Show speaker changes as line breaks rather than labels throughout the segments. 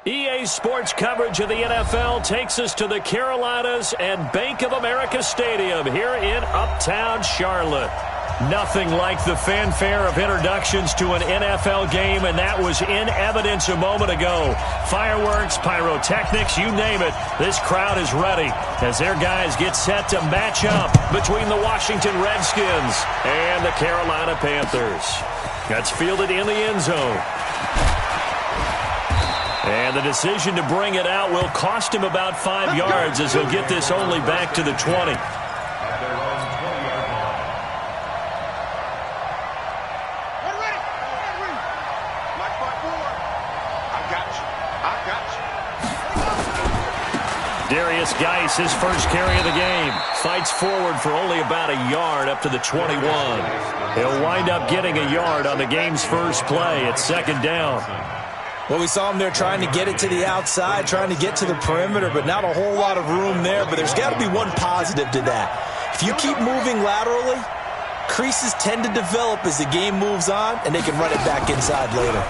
EA Sports coverage of the NFL takes us to the Carolinas and Bank of America Stadium here in Uptown Charlotte. Nothing like the fanfare of introductions to an NFL game, and that was in evidence a moment ago. Fireworks, pyrotechnics, you name it. This crowd is ready as their guys get set to match up between the Washington Redskins and the Carolina Panthers. That's fielded in the end zone. And the decision to bring it out will cost him about 5 yards as he'll get this only back to the 20. Darius Geis, his first carry of the game, fights forward for only about a yard up to the 21. He'll wind up getting a yard on the game's first play at second down.
Well, we saw him there trying to get it to the outside, trying to get to the perimeter, but not a whole lot of room there. But there's got to be one positive to that. If you keep moving laterally, creases tend to develop as the game moves on, and they can run it back inside later.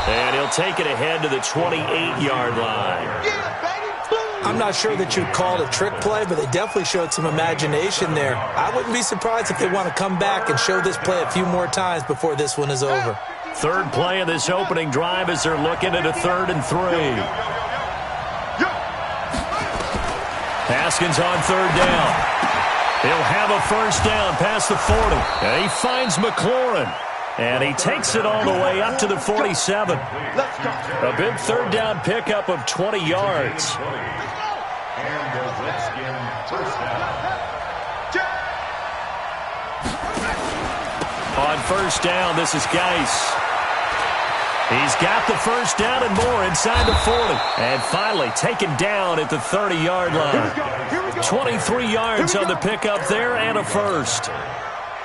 And he'll take it ahead to the 28-yard line.
I'm not sure that you'd call it a trick play, but they definitely showed some imagination there. I wouldn't be surprised if they want to come back and show this play a few more times before this one is over.
Third play of this opening drive as they're looking at a 3rd and 3. Haskins on 3rd down. He'll have a first down past the 40. And he finds McLaurin. And he takes it all the way up to the 47. A big 3rd down pickup of 20 yards. On first down, this is Geis. He's got the first down and more inside the 40. And finally taken down at the 30-yard line. 23 yards on the pickup there and a first.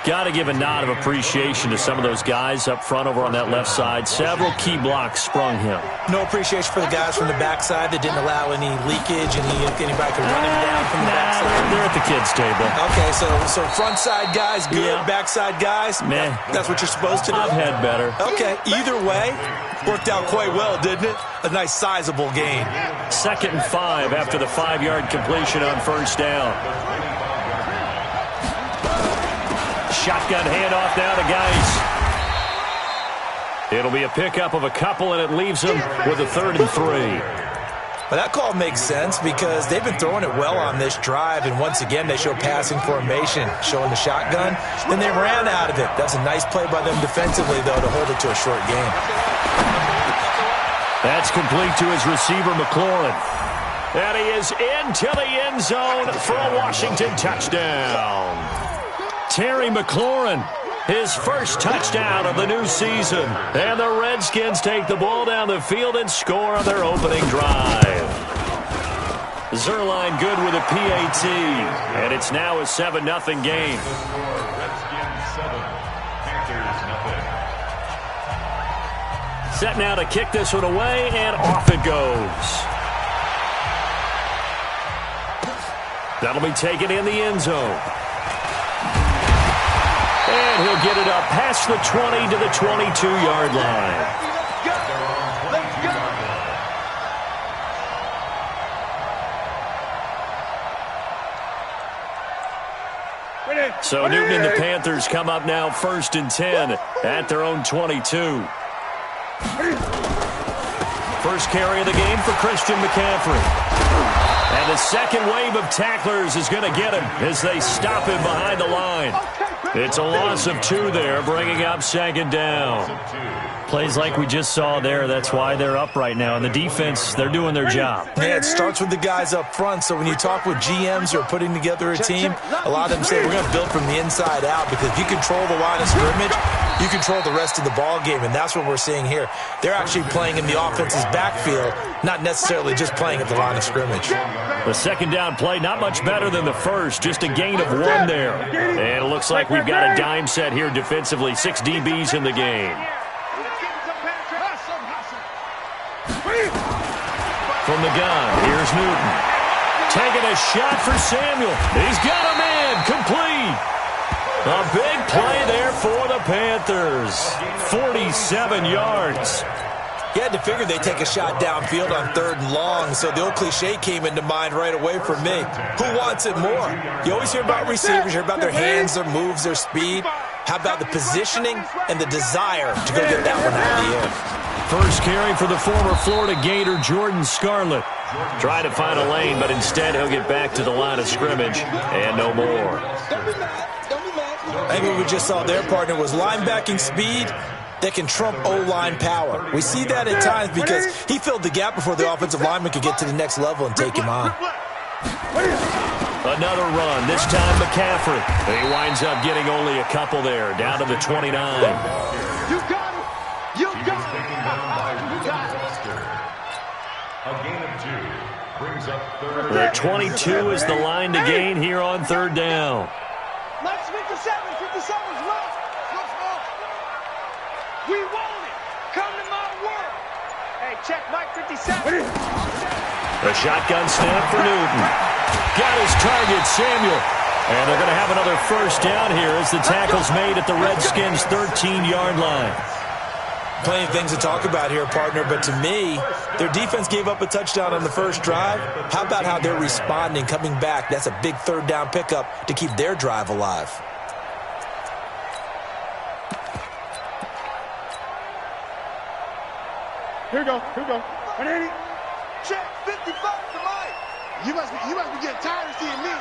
Got to give a nod of appreciation to some of those guys up front over on that left side. Several key blocks sprung him.
No appreciation for the guys from the backside that didn't allow any leakage and anybody could run him down from the backside.
They're at the kids' table.
Okay, so front side guys good,
yeah.
Backside guys,
meh.
That's what you're supposed to do?
I've had better.
Okay, either way, worked out quite well, didn't it? A nice sizable gain.
2nd and 5 after the 5-yard completion on first down. Shotgun handoff now to Geis. It'll be a pickup of a couple, and it leaves him with a 3rd and 3.
Well, that call makes sense because they've been throwing it well on this drive, and once again they show passing formation, showing the shotgun. Then they ran out of it. That's a nice play by them defensively, though, to hold it to a short game.
That's complete to his receiver, McLaurin. And he is into the end zone for a Washington touchdown. Terry McLaurin, his first touchdown of the new season. And the Redskins take the ball down the field and score on their opening drive. Zerline good with a PAT. And it's now a 7-0 game. Set now to kick this one away, and off it goes. That'll be taken in the end zone. And he'll get it up past the 20 to the 22-yard line. So Newton and the Panthers come up now 1st and 10 at their own 22. First carry of the game for Christian McCaffrey. And the second wave of tacklers is going to get him as they stop him behind the line. It's a loss of 2 there, bringing up 2nd down. Plays like we just saw there, that's why they're up right now. And the defense, they're doing their job.
Yeah, it starts with the guys up front. So when you talk with GMs who are putting together a team, a lot of them say we're going to build from the inside out, because if you control the line of scrimmage, you control the rest of the ball game, and that's what we're seeing here. They're actually playing in the offense's backfield, not necessarily just playing at the line of scrimmage.
The second down play, not much better than the first, just a gain of 1 there. And it looks like we've got a dime set here defensively, 6 DBs in the game. From the gun, here's Newton. Taking a shot for Samuel. He's got a man, complete. A big play there for the Panthers. 47 yards.
You had to figure they'd take a shot downfield on 3rd and long, so the old cliche came into mind right away for me. Who wants it more? You always hear about receivers, you hear about their hands, their moves, their speed. How about the positioning and the desire to go get that one out of the air?
First carry for the former Florida Gator, Jordan Scarlett. Trying to find a lane, but instead he'll get back to the line of scrimmage and no more.
I think what we just saw their partner was linebacking speed that can trump O-line power. We see that at times because he filled the gap before the offensive lineman could get to the next level and take him on.
Another run, this time McCaffrey. He winds up getting only a couple there, down to the 29.
You got it! You got it!
A gain of 2 brings up 3rd.
The 22 is the line to gain here on 3rd down.
Mike's 57. 57's left. We want it. Come to my world. Hey, check Mike 57.
A shotgun snap for Newton. Got his target, Samuel. And they're going to have another first down here as the tackle's made at the Redskins' 13-yard line.
Plenty of things to talk about here, partner, but to me, their defense gave up a touchdown on the first drive. How about how they're responding, coming back? That's a big 3rd down pickup to keep their drive alive.
Here we go. 180. Check 55 to Mike. You must be getting tired of seeing me.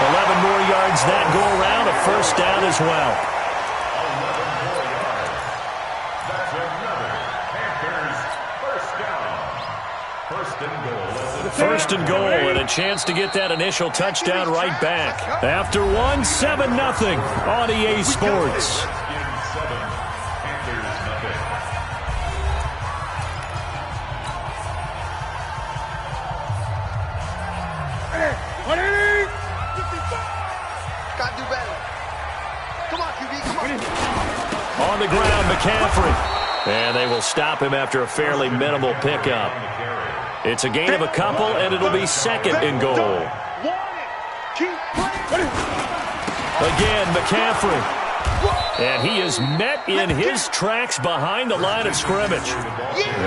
11 more yards that go around, a first down as well.
11 more yards. That's another Panthers first down. 1st and goal.
1st and goal, and a chance to get that initial touchdown right back. After 1, 7-0 on EA Sports.
Gotta do better. Come on, QB, come on.
On the ground, McCaffrey. And they will stop him after a fairly minimal pickup. It's a gain of a couple, and it'll be 2nd and goal. Again, McCaffrey. And he is met in his tracks behind the line of scrimmage.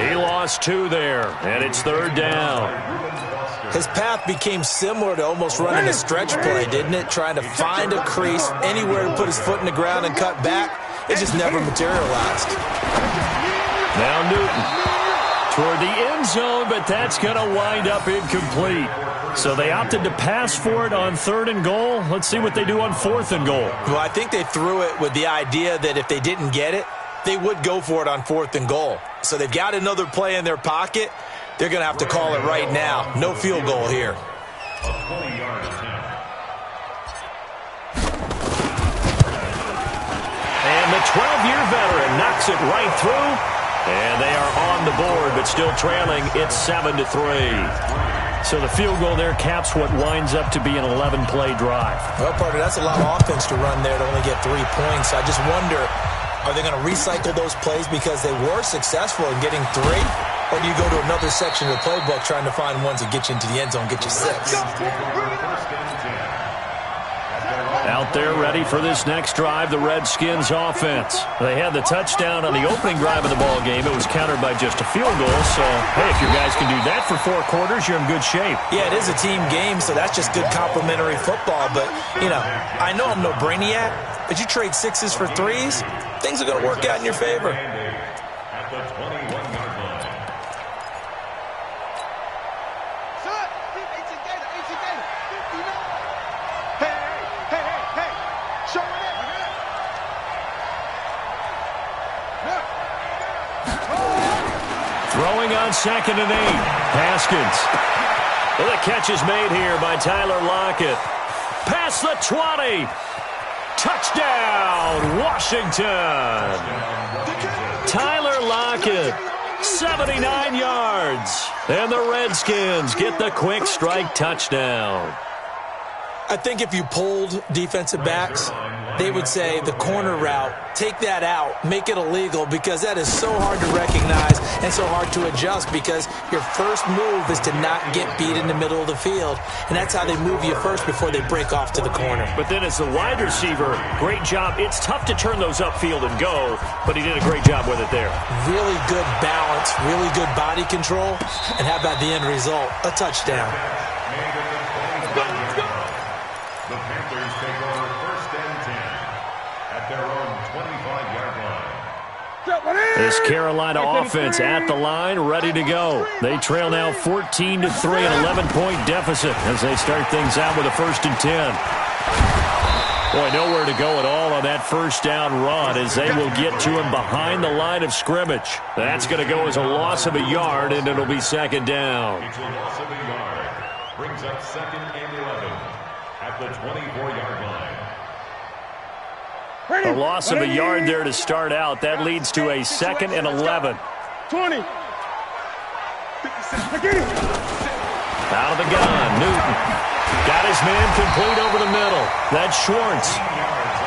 He lost 2 there, and it's 3rd down.
His path became similar to almost running a stretch play, didn't it? Trying to find a crease, anywhere to put his foot in the ground and cut back. It just never materialized.
Now Newton toward the end zone, but that's going to wind up incomplete. So they opted to pass for it on 3rd and goal. Let's see what they do on 4th and goal.
Well, I think they threw it with the idea that if they didn't get it, they would go for it on 4th and goal. So they've got another play in their pocket. They're going to have to call it right now. No field goal here.
A 20-yard attempt.
And the 12-year veteran knocks it right through. And they are on the board, but still trailing. It's 7-3. So the field goal there caps what winds up to be an 11-play drive.
Well, partner, that's a lot of offense to run there to only get 3 points. I just wonder, are they going to recycle those plays because they were successful in getting 3? Or do you go to another section of the playbook trying to find ones that get you into the end zone, get you 6?
Out there ready for this next drive, the Redskins offense. They had the touchdown on the opening drive of the ball game. It was countered by just a field goal. So, hey, if you guys can do that for 4 quarters, you're in good shape.
Yeah, it is a team game, so that's just good complimentary football. But, you know, I know I'm no brainiac, but you trade 6s for 3s, things are going to work out in your favor.
At the 21-yard line.
Throwing on 2nd and 8. Haskins. Well, the catch is made here by Tyler Lockett. Past the 20. Touchdown, Washington. Tyler Lockett, 79 yards. And the Redskins get the quick strike touchdown.
I think if you polled defensive backs, they would say the corner route, take that out, make it illegal, because that is so hard to recognize and so hard to adjust, because your first move is to not get beat in the middle of the field, and that's how they move you first before they break off to the corner.
But then as the wide receiver, great job. It's tough to turn those upfield and go, but he did a great job with it there.
Really good balance, really good body control, and how about the end result? A touchdown.
The Panthers take over 1st and 10 at their own 25-yard line.
This Carolina offense at the line, ready to go. They trail now 14-3, an 11-point deficit as they start things out with a 1st and 10. Boy, nowhere to go at all on that first down run, as they will get to him behind the line of scrimmage. That's going to go as a loss of a yard, and it'll be 2nd down.
It's a loss of a yard. Brings up 2nd and 11 at the 24-yard line.
A loss of a yard there to start out. That leads to a 2nd and 11.
20.
Out of the gun, Newton. Got his man complete over the middle. That's Schwartz.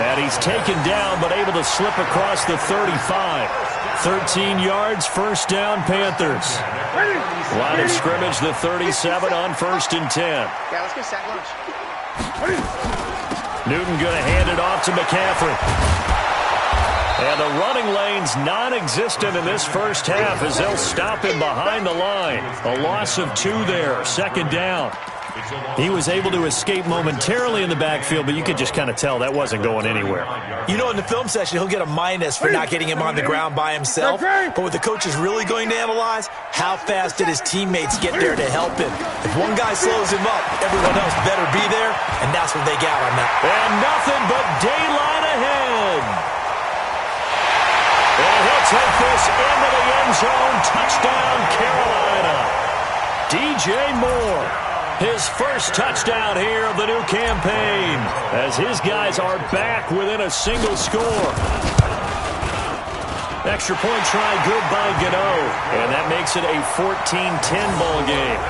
And he's taken down, but able to slip across the 35. 13 yards, 1st down, Panthers. Line of scrimmage, the 37 on 1st and 10.
Yeah, let's get sack lunch.
Newton going to hand it off to McCaffrey. And the running lane's non-existent in this first half as they'll stop him behind the line. A loss of 2 there, 2nd down. He was able to escape momentarily in the backfield, but you could just kind of tell that wasn't going anywhere.
You know, in the film session, he'll get a minus for not getting him on the ground by himself. But what the coach is really going to analyze, how fast did his teammates get there to help him? If one guy slows him up, everyone else better be there, and that's what they got on that.
And nothing but daylight ahead. And he'll take this into the end zone. Touchdown, Carolina. DJ Moore. His first touchdown here of the new campaign, as his guys are back within a single score. Extra point try good by Gano, and that makes it a 14-10 ball game.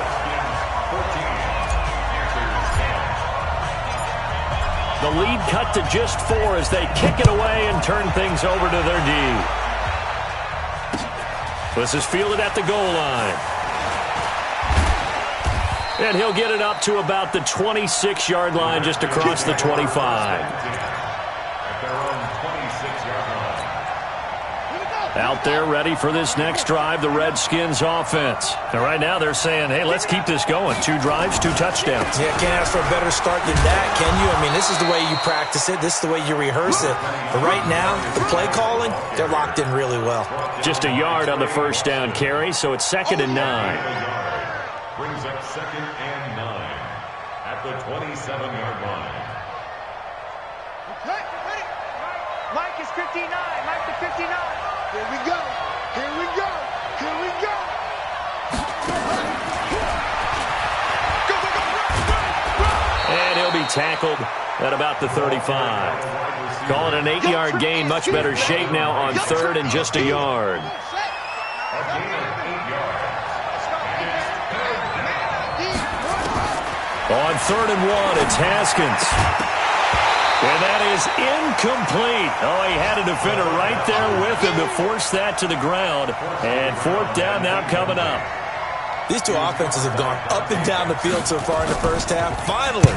The lead cut to just 4 as they kick it away and turn things over to their D. This is fielded at the goal line. And he'll get it up to about the 26-yard line, just across the 25. Out there ready for this next drive, the Redskins offense. And right now they're saying, hey, let's keep this going. 2 drives, 2 touchdowns.
Yeah, can't ask for a better start than that, can you? I mean, this is the way you practice it. This is the way you rehearse it. But right now, the play calling, they're locked in really well.
Just a yard on the first down carry, so it's 2nd and 9.
Brings up 2nd and 9 at the 27-yard line.
Mike is 59. Mike to 59.
Here we go. Here we go. Here we go.
And he'll be tackled at about the 35. Call it an 8-yard gain. Much better shape now on 3rd and just a yard. On 3rd and 1, it's Haskins. And that is incomplete. Oh, he had a defender right there with him to force that to the ground. And 4th down now coming up.
These two offenses have gone up and down the field so far in the first half. Finally,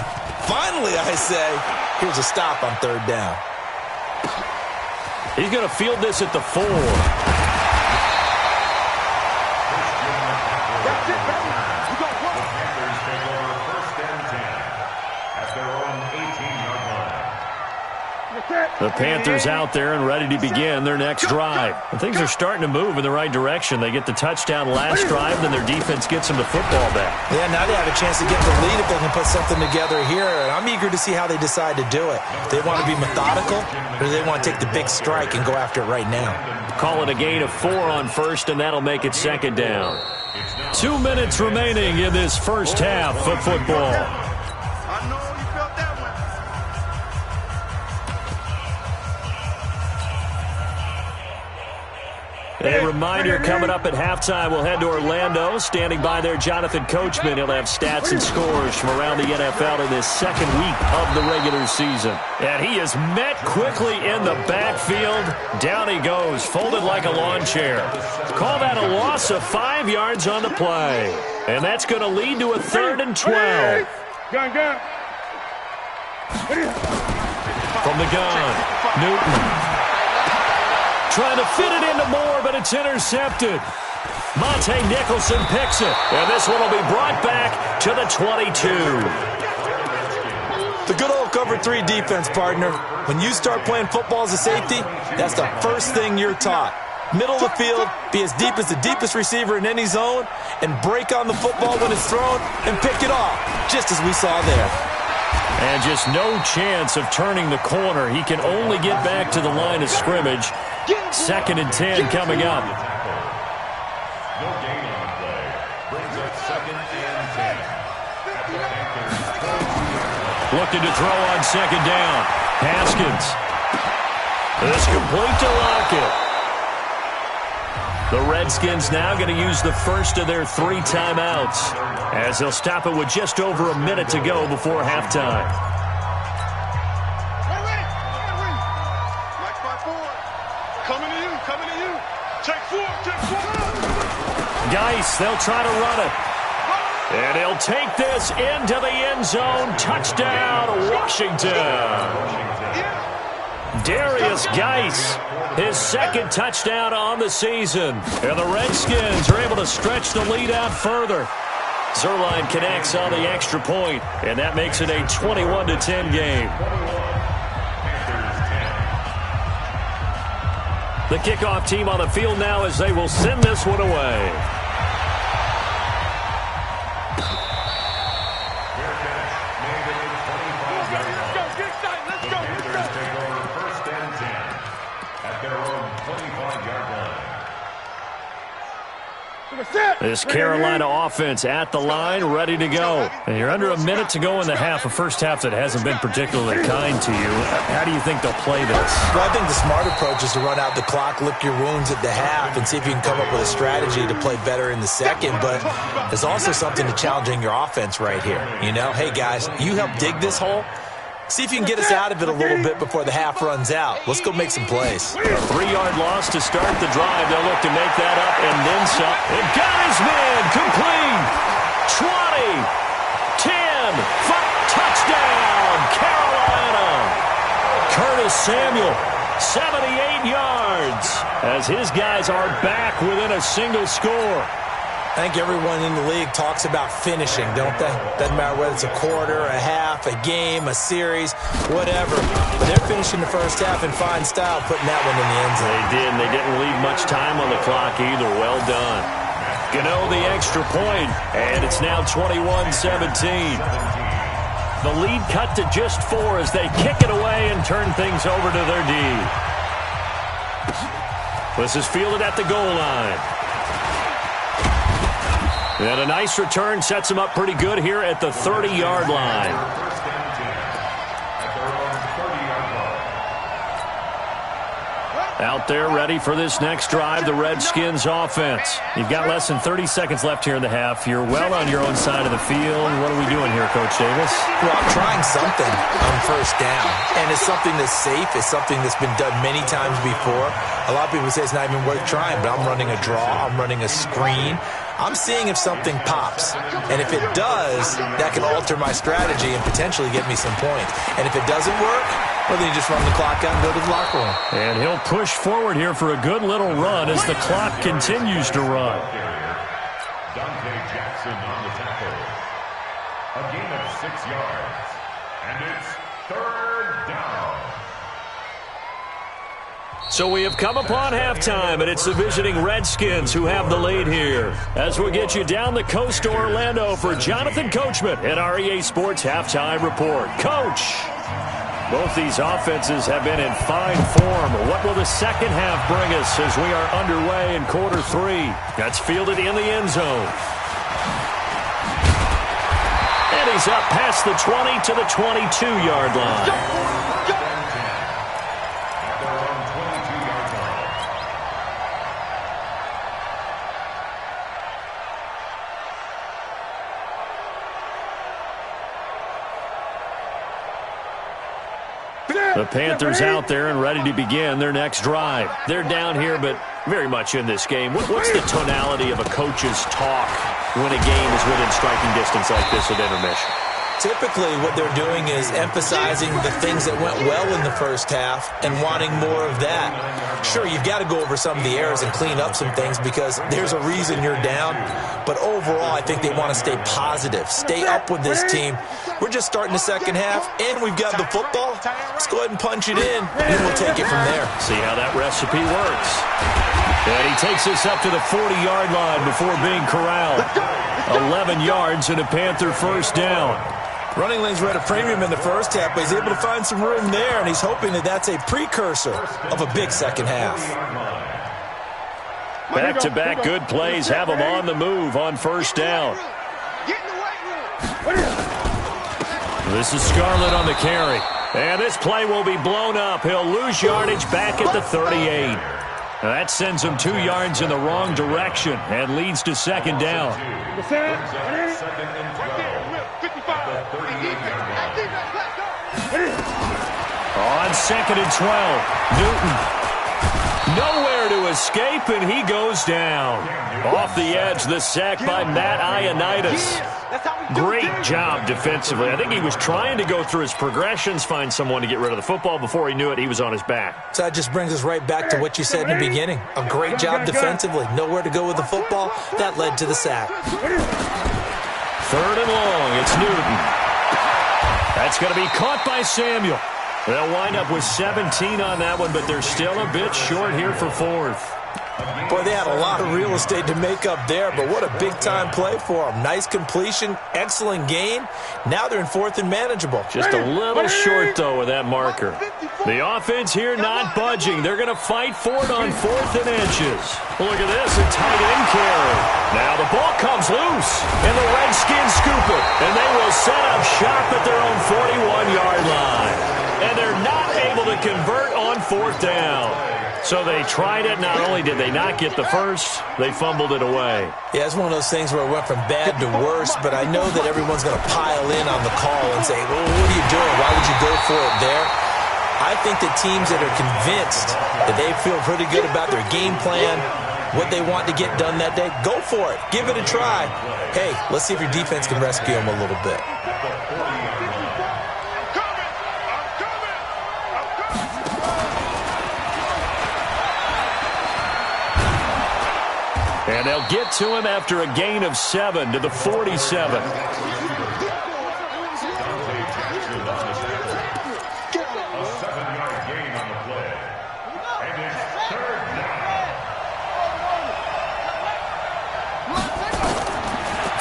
I say, here's a stop on 3rd down.
He's going to field this at the 4. The Panthers out there and ready to begin their next drive. And things are starting to move in the right direction. They get the touchdown last drive, then their defense gets them the football back.
Yeah, now they have a chance to get the lead if they can put something together here. And I'm eager to see how they decide to do it. They want to be methodical, or do they want to take the big strike and go after it right now?
Call it a gain of 4 on 1st, and that'll make it 2nd down. 2 minutes remaining in this first half of football. A reminder coming up at halftime, we'll head to Orlando. Standing by there, Jonathan Coachman. He'll have stats and scores from around the NFL in this second week of the regular season. And he is met quickly in the backfield. Down he goes, folded like a lawn chair. Call that a loss of 5 yards on the play. And that's going to lead to a 3rd and 12.
Gun.
From the gun, Newton. Trying to fit it into Moore, but it's intercepted. Monte Nicholson picks it. And this one will be brought back to the 22.
The good old cover 3 defense, partner. When you start playing football as a safety, that's the first thing you're taught. Middle of the field, be as deep as the deepest receiver in any zone, and break on the football when it's thrown and pick it off, just as we saw there.
And just no chance of turning the corner. He can only get back to the line of scrimmage. 2nd and 10 coming up.
No gain on the play. Brings up 2nd and 10.
Looking to throw on 2nd down. Haskins. It's complete to Lockett. The Redskins now going to use the first of their 3 timeouts, as they'll stop it with just over a minute to go before halftime.
Coming to you. Take 4.
Geis, they'll try to run it. And he'll take this into the end zone. Touchdown, Washington. Darius Geis, his 2nd touchdown on the season. And the Redskins are able to stretch the lead out further. Zerline connects on the extra point, and that makes it a 21-10 game. The kickoff team on the field now as they will send this one away. This Carolina offense at the line, ready to go. And you're under a minute to go in the half, a first half that hasn't been particularly kind to you. How do you think they'll play this?
Well, I think the smart approach is to run out the clock, lick your wounds at the half, and see if you can come up with a strategy to play better in the second. But there's also something to challenging your offense right here. You know, hey, guys, you help dig this hole. See if you can get us out of it a little bit before the half runs out. Let's go make some plays.
A 3-yard loss to start the drive. They'll look to make that up and then some. And got his man complete. 20, 10, 5, touchdown, Carolina. Curtis Samuel, 78 yards, as his guys are back within a single score.
I think everyone in the league talks about finishing, don't they? Doesn't matter whether it's a quarter, a half, a game, a series, whatever. But they're finishing the first half in fine style, putting that one in the end zone.
They did, and they didn't leave much time on the clock either. Well done. Gano the extra point, and it's now 21-17. The lead cut to just 4 as they kick it away and turn things over to their D. This is fielded at the goal line. And a nice return sets him up pretty good here at the 30-yard line. Out there ready for this next drive, the Redskins offense. You've got less than 30 seconds left here in the half. You're well on your own side of the field. What are we doing here, Coach Davis?
Well, I'm trying something on first down. And it's something that's safe. It's something that's been done many times before. A lot of people say it's not even worth trying, but I'm running a draw. I'm running a screen. I'm seeing if something pops. And if it does, that can alter my strategy and potentially get me some points. And if it doesn't work, well, then you just run the clock out and go to the locker room.
And he'll push forward here for a good little run as the clock continues to run.
Dante Jackson on the tackle. A gain of 6 yards. And it's 3rd down.
So we have come upon halftime, and it's the visiting Redskins who have the lead here. As we'll get you down the coast to Orlando for Jonathan Coachman at our EA Sports Halftime Report. Coach, both these offenses have been in fine form. What will the second half bring us as we are underway in quarter 3? That's fielded in the end zone. And he's up past the 20 to the 22-yard line. The Panthers out there and ready to begin their next drive. They're down here, but very much in this game. What's the tonality of a coach's talk when a game is within striking distance like this at intermission?
Typically, what they're doing is emphasizing the things that went well in the first half and wanting more of that. Sure, you've got to go over some of the errors and clean up some things because there's a reason you're down. But overall, I think they want to stay positive, stay up with this team. We're just starting the second half, and we've got the football. Let's go ahead and punch it in, and we'll take it from there.
See how that recipe works. And he takes us up to the 40-yard line before being corralled. 11 yards and a Panther first down.
Running lanes were at a premium in the first half, but he's able to find some room there, and he's hoping that that's a precursor of a big second half.
Back-to-back good plays have him on the move on first down. This is Scarlett on the carry. And this play will be blown up. He'll lose yardage back at the 38. That sends him 2 yards in the wrong direction and leads to second down. On second and 12, Newton. Nowhere to escape, and he goes down. Off the edge, the sack by Matt Ioannidis. Great job defensively. I think he was trying to go through his progressions, find someone to get rid of the football. Before he knew it, he was on his back.
So that just brings us right back to what you said in the beginning. A great job defensively. Nowhere to go with the football. That led to the sack.
Third and long, it's Newton. That's going to be caught by Samuel. They'll wind up with 17 on that one, but they're still a bit short here for fourth.
Boy, they had a lot of real estate to make up there, but what a big-time play for them. Nice completion, excellent gain. Now they're in fourth and manageable.
Just a little short, though, with that marker. The offense here not budging. They're going to fight for it on fourth and inches. Look at this, a tight end carry. Now the ball comes loose, and the Redskins scoop it. And they will set up shop at their own 41-yard line. And they're not able to convert on fourth down. So they tried it. Not only did they not get the first, they fumbled it away.
Yeah, it's one of those things where it went from bad to worse, but I know that everyone's going to pile in on the call and say, well, what are you doing? Why would you go for it there? I think that teams that are convinced that they feel pretty good about their game plan, what they want to get done that day, go for it. Give it a try. Hey, let's see if your defense can rescue them a little bit.
And they'll get to him after a gain of 7 to the 47.
A 7-yard gain on the play. And it's third down.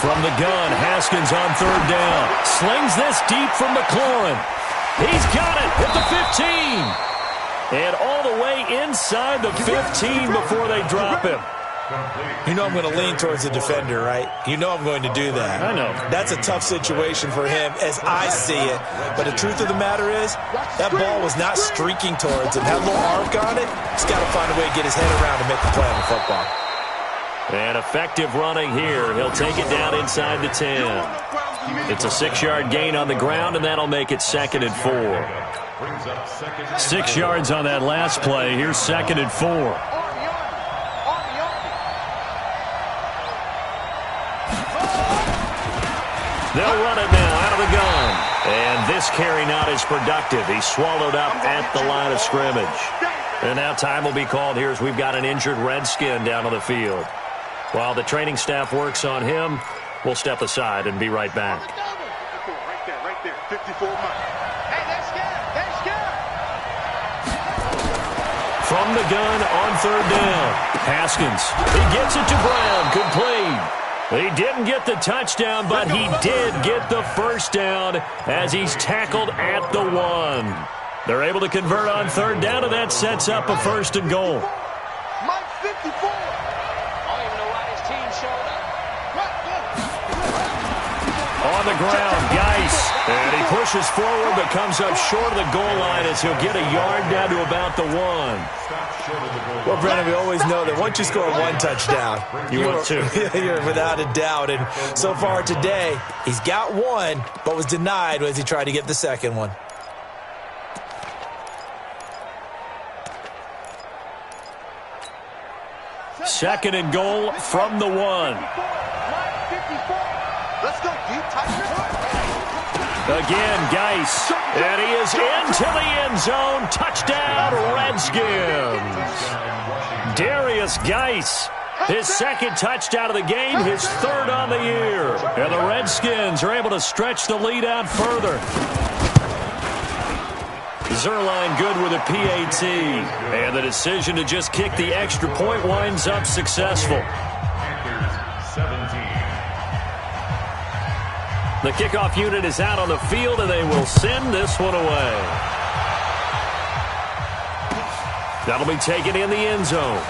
From the gun, Haskins on third down. Slings this deep from McLaurin. He's got it at the 15. And all the way inside the 15 before they drop him.
You know I'm going to lean towards the defender, right? You know I'm going to do that.
I know.
That's a tough situation for him as I see it. But the truth of the matter is, that ball was not streaking towards him. Had a little arc on it. He's got to find a way to get his head around and make the play on the football.
And effective running here. He'll take it down inside the 10. It's a 6-yard gain on the ground, and that'll make it second and 4. 6 yards on that last play. Here's second and 4. They'll run it now out of the gun. And this carry not as productive. He's swallowed up at the line of scrimmage. And now time will be called here as we've got an injured Redskin down on the field. While the training staff works on him, we'll step aside and be right back.
Right there. 54 miles. Hey, that's good.
From the gun on third down. Haskins. He gets it to Brown. Complete. He didn't get the touchdown, but he did get the first down as he's tackled at the 1. They're able to convert on third down, and that sets up a first and goal.
Mike 54. I don't even know why this team showed up.
On the ground, Geis. And he pushes forward but comes up short of the goal line as he'll get a yard down to about the 1.
Well, Brennan, we always know that once you score one touchdown,
You want two.
You're without a doubt. And so far today, he's got one, but was denied as he tried to get the second one.
2nd and goal from the 1.
Let's go deep,
Again, Geis. And he is into the end zone. Touchdown, Redskins. Darius Geis. His 2nd touchdown of the game, his 3rd on the year. And the Redskins are able to stretch the lead out further. Zerline good with a PAT. And the decision to just kick the extra point winds up successful.
Panthers 17.
The kickoff unit is out on the field, and they will send this one away. That'll be taken in the end zone.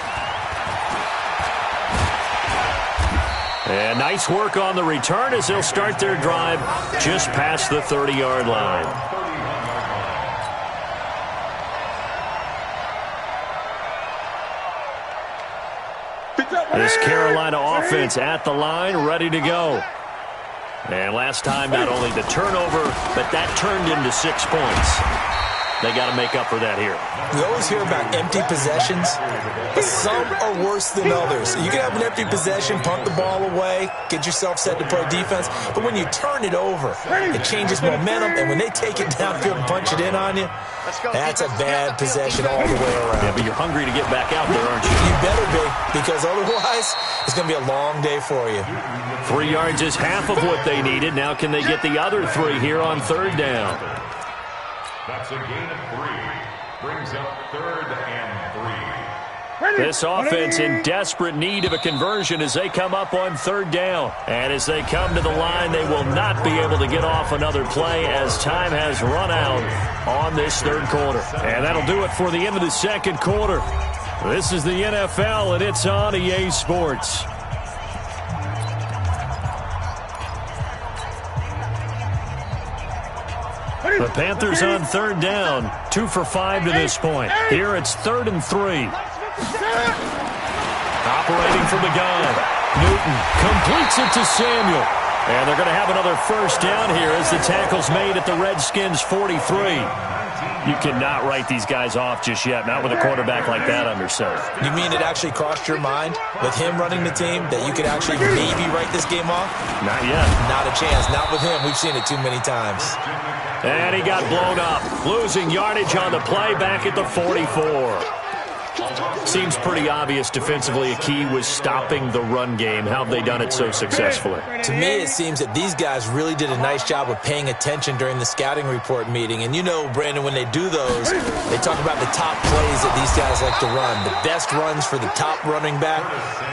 And nice work on the return as they'll start their drive just past the 30-yard line. This Carolina offense at the line, ready to go. And last time, not only the turnover, but that turned into 6 points. They got to make up for that here.
We always hear about empty possessions, but some are worse than others. You can have an empty possession, punt the ball away, get yourself set to play defense, but when you turn it over, it changes momentum, and when they take it downfield and punch it in on you, that's a bad possession all the way around.
Yeah, but you're hungry to get back out there, aren't you?
You better be, because otherwise, it's going to be a long day for you.
3 yards is half of what they needed. Now can they get the other 3 here on 3rd down?
That's a gain of 3. Brings up 3rd and 3.
This offense in desperate need of a conversion as they come up on 3rd down. And as they come to the line, they will not be able to get off another play as time has run out on this 3rd quarter. And that'll do it for the end of the 2nd quarter. This is the NFL, and it's on EA Sports. The Panthers on 3rd down, 2 for 5 to this point. Here it's 3rd and 3. Operating from the gun. Newton completes it to Samuel. And they're going to have another 1st down here as the tackle's made at the Redskins' 43. You cannot write these guys off just yet, not with a quarterback like that under center.
You mean it actually crossed your mind with him running the team that you could actually maybe write this game off?
Not yet.
Not a chance. Not with him. We've seen it too many times.
And he got blown up, losing yardage on the play back at the 44. Seems pretty obvious defensively a key was stopping the run game. How have they done it so successfully?
To me, it seems that these guys really did a nice job of paying attention during the scouting report meeting. And you know, Brandon, when they do those, they talk about the top plays that these guys like to run. The best runs for the top running back,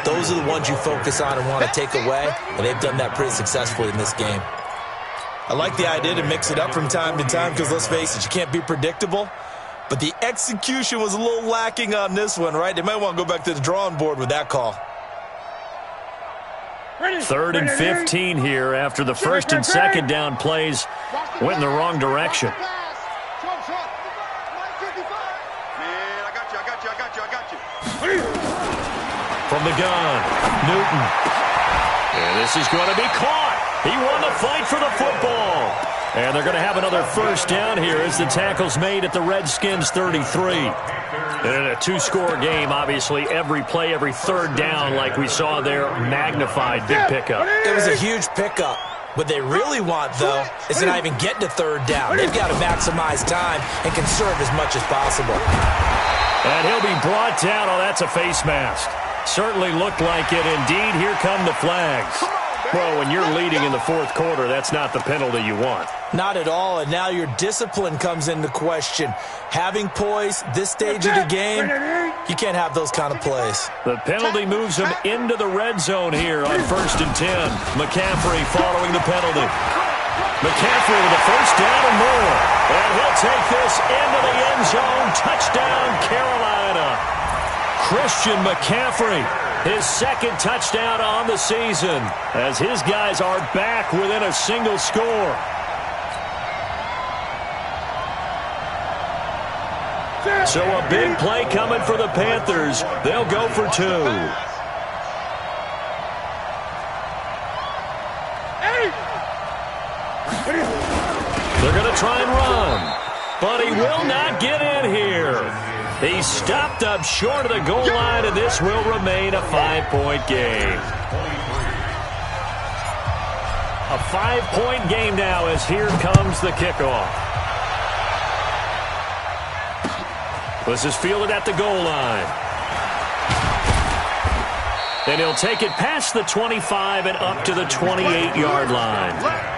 those are the ones you focus on and want to take away. And they've done that pretty successfully in this game. I like the idea to mix it up from time to time because, let's face it, you can't be predictable. But the execution was a little lacking on this one, right? They might want to go back to the drawing board with that call.
3rd and 15 here after the 1st and 2nd down plays went in the wrong direction.
Man, I got you.
From the gun, Newton. And this is going to be caught. He won the fight for the football. And they're going to have another 1st down here as the tackle's made at the Redskins' 33. And in a 2-score game, obviously, every play, every 3rd down, like we saw there, magnified big pickup.
It was a huge pickup. What they really want, though, is to not even get to 3rd down. They've got to maximize time and conserve as much as possible.
And he'll be brought down. Oh, that's a face mask. Certainly looked like it. Indeed, here come the flags. Well, when you're leading in the 4th quarter, that's not the penalty you want.
Not at all, and now your discipline comes into question. Having poise this stage of the game, you can't have those kind of plays.
The penalty moves him into the red zone here on 1st and 10. McCaffrey following the penalty. McCaffrey with a 1st down and more. And he'll take this into the end zone. Touchdown, Carolina. Christian McCaffrey, his 2nd touchdown on the season, as his guys are back within a single score. So a big play coming for the Panthers. They'll go for 2. They're going to try and run, but he will not get in here. He's stopped up short of the goal line, and this will remain a 5-point game. A 5-point game now as here comes the kickoff. This is fielded at the goal line. And he'll take it past the 25 and up to the 28-yard line.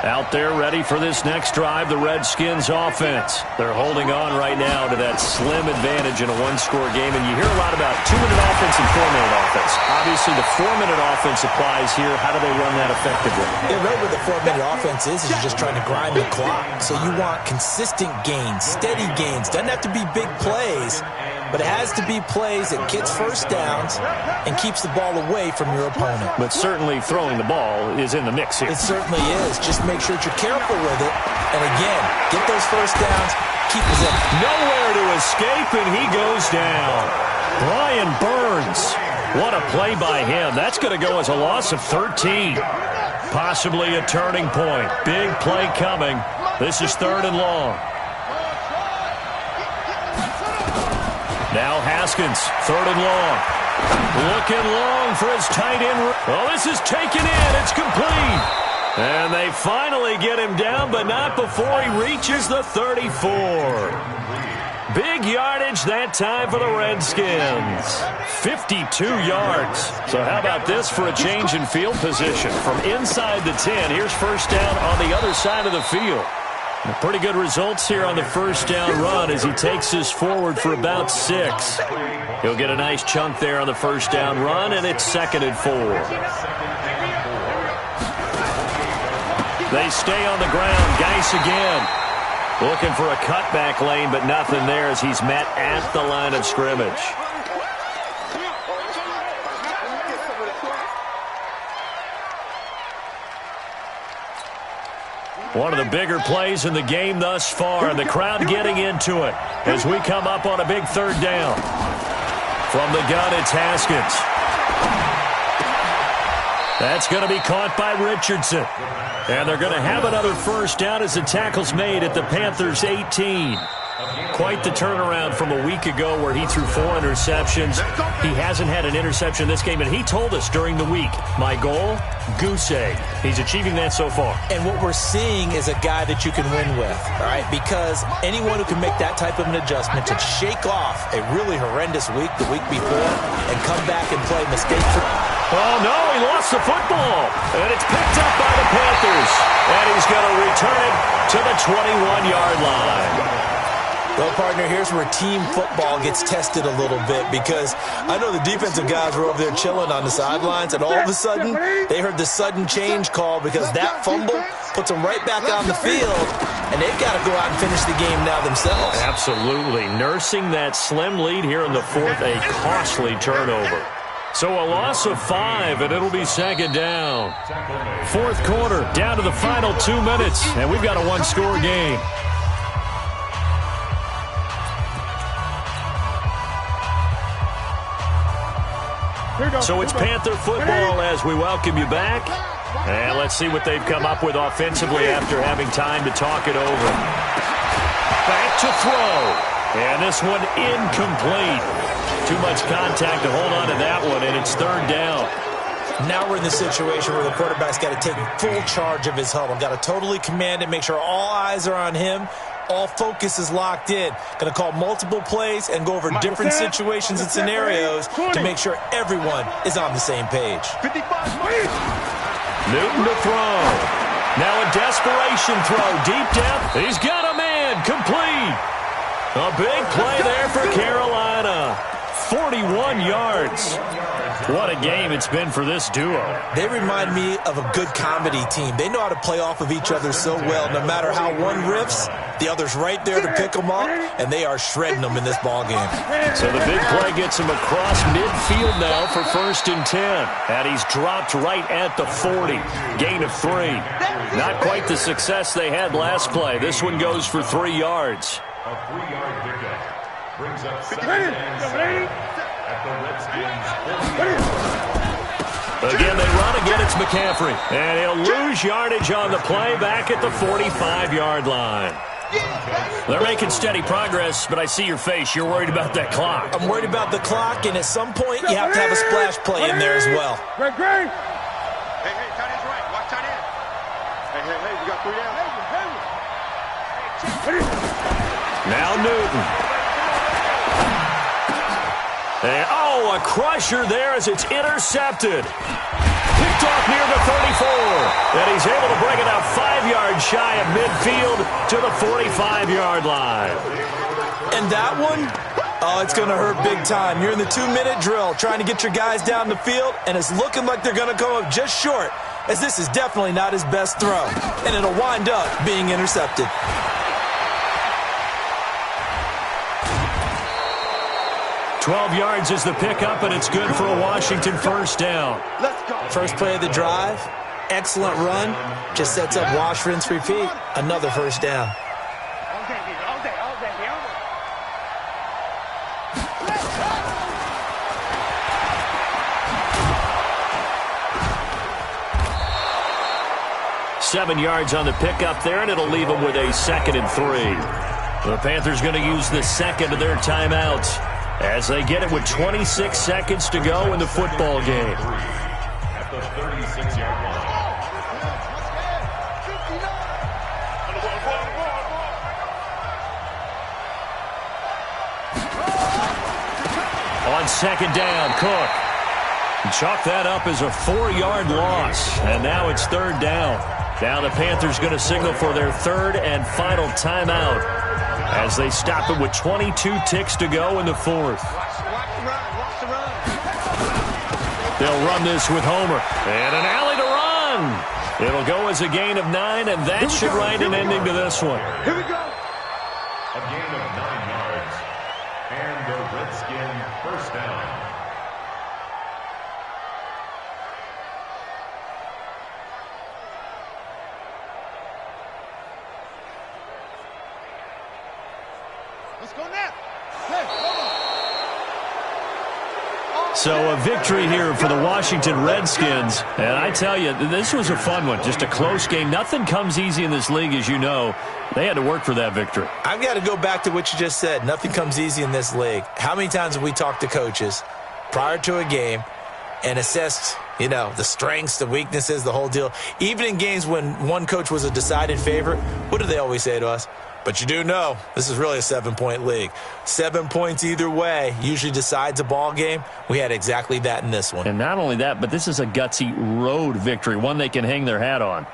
Out there ready for this next drive, the Redskins offense. They're holding on right now to that slim advantage in a one-score game. And you hear a lot about 2-minute offense and 4-minute offense. Obviously, the 4-minute offense applies here. How do they run that effectively?
Yeah, right where the 4-minute offense is you're just trying to grind the clock. So you want consistent gains, steady gains. Doesn't have to be big plays, but it has to be plays that gets first downs and keeps the ball away from your opponent.
But certainly throwing the ball is in the mix here.
It certainly is. Just make sure that you're careful with it. And again, get those first downs, keep possession.
Nowhere to escape, and he goes down. Brian Burns. What a play by him. That's going to go as a loss of 13. Possibly a turning point. Big play coming. This is 3rd and long. Now Haskins, 3rd and long. Looking long for his tight end. Oh, this is taken in. It's complete. And they finally get him down, but not before he reaches the 34. Big yardage that time for the Redskins. 52 yards. So how about this for a change in field position? From inside the 10, here's first down on the other side of the field. Pretty good results here on the first down run as he takes this forward for about 6. He'll get a nice chunk there on the first down run, and it's 2nd and 4. They stay on the ground. Geis again. Looking for a cutback lane, but nothing there as he's met at the line of scrimmage. One of the bigger plays in the game thus far, and the crowd getting into it as we come up on a big 3rd down. From the gun, it's Haskins. That's going to be caught by Richardson. And they're going to have another first down as the tackle's made at the Panthers' 18. Quite the turnaround from a week ago where he threw 4 interceptions. He hasn't had an interception this game, and he told us during the week, my goal, goose egg. He's achieving that so far.
And what we're seeing is a guy that you can win with, all right? Because anyone who can make that type of an adjustment to shake off a really horrendous week the week before and come back and play mistake-free.
Oh, no, he lost the football. And it's picked up by the Panthers. And he's going to return it to the 21-yard line.
Well, partner, here's where team football gets tested a little bit because I know the defensive guys were over there chilling on the sidelines, and all of a sudden, they heard the sudden change call because that fumble puts them right back on the field, and they've got to go out and finish the game now themselves.
Absolutely. Nursing that slim lead here in the 4th, a costly turnover. So a loss of 5, and it'll be 2nd down. 4th quarter, down to the final 2 minutes, and we've got a one-score game. So it's Panther football as we welcome you back. And let's see what they've come up with offensively after having time to talk it over. Back to throw. And this one incomplete. Too much contact to hold on to that one, and it's 3rd down.
Now we're in the situation where the quarterback's got to take full charge of his huddle. Got to totally command it, make sure all eyes are on him. All focus is locked in. Going to call multiple plays and go over different situations and scenarios to make sure everyone is on the same page.
Newton to throw. Now a desperation throw deep down. He's got a man complete. A big play there for Carolina. 41 yards. What a game it's been for this duo.
They remind me of a good comedy team. They know how to play off of each other so well. No matter how one riffs, the other's right there to pick them up, and they are shredding them in this ballgame.
So the big play gets him across midfield now for 1st and 10. And he's dropped right at the 40. Gain of 3. Not quite the success they had last play. This one goes for 3 yards.
A 3-yard pickup brings up 2nd and 7 at the Redskins' 40.
Again, they run again. It's McCaffrey. And he'll lose yardage on the play back at the 45-yard line. They're making steady progress, but I see your face. You're worried about that clock.
I'm worried about the clock, and at some point, you have to have a splash play in there as well.
Hey, tight end's right. Watch tight end. Hey, we got 3 down.
Now Newton. And, a crusher there as it's intercepted. Picked off near the 34. And he's able to bring it out 5 yards shy of midfield to the 45-yard line.
And that one, it's going to hurt big time. You're in the 2-minute drill trying to get your guys down the field, and it's looking like they're going to come up just short, as this is definitely not his best throw. And it'll wind up being intercepted.
$12 yards is the pickup, and it's good for a Washington first down.
Let's go.
First play of the drive, excellent run, just sets up wash, rinse, repeat. Another first down.
All day.
7 yards on the pickup there, and it'll leave them with a 2nd and 3. The Panthers going to use the second of their timeouts as they get it with 26 seconds to go in the football game.
At the 36-yard line.
On second down, Cook. Chalk that up as a 4-yard loss, and now it's 3rd down. Now the Panthers going to signal for their 3rd and final timeout as they stop it with 22 ticks to go in the 4th.
Watch the run.
They'll run this with Homer. And an alley to run. It'll go as a gain of 9, and that should write an ending to this one.
Here we go.
A gain of 9 yards. And the Redskin first down.
Let's go now. Hey, hold on.
So a victory here for the Washington Redskins. And I tell you, this was a fun one. Just a close game. Nothing comes easy in this league, as you know. They had to work for that victory.
I've got to go back to what you just said. Nothing comes easy in this league. How many times have we talked to coaches prior to a game and assessed, the strengths, the weaknesses, the whole deal? Even in games when one coach was a decided favorite, what do they always say to us? But you do know this is really a 7-point league. 7 points either way usually decides a ball game. We had exactly that in this one.
And not only that, but this is a gutsy road victory, one they can hang their hat on.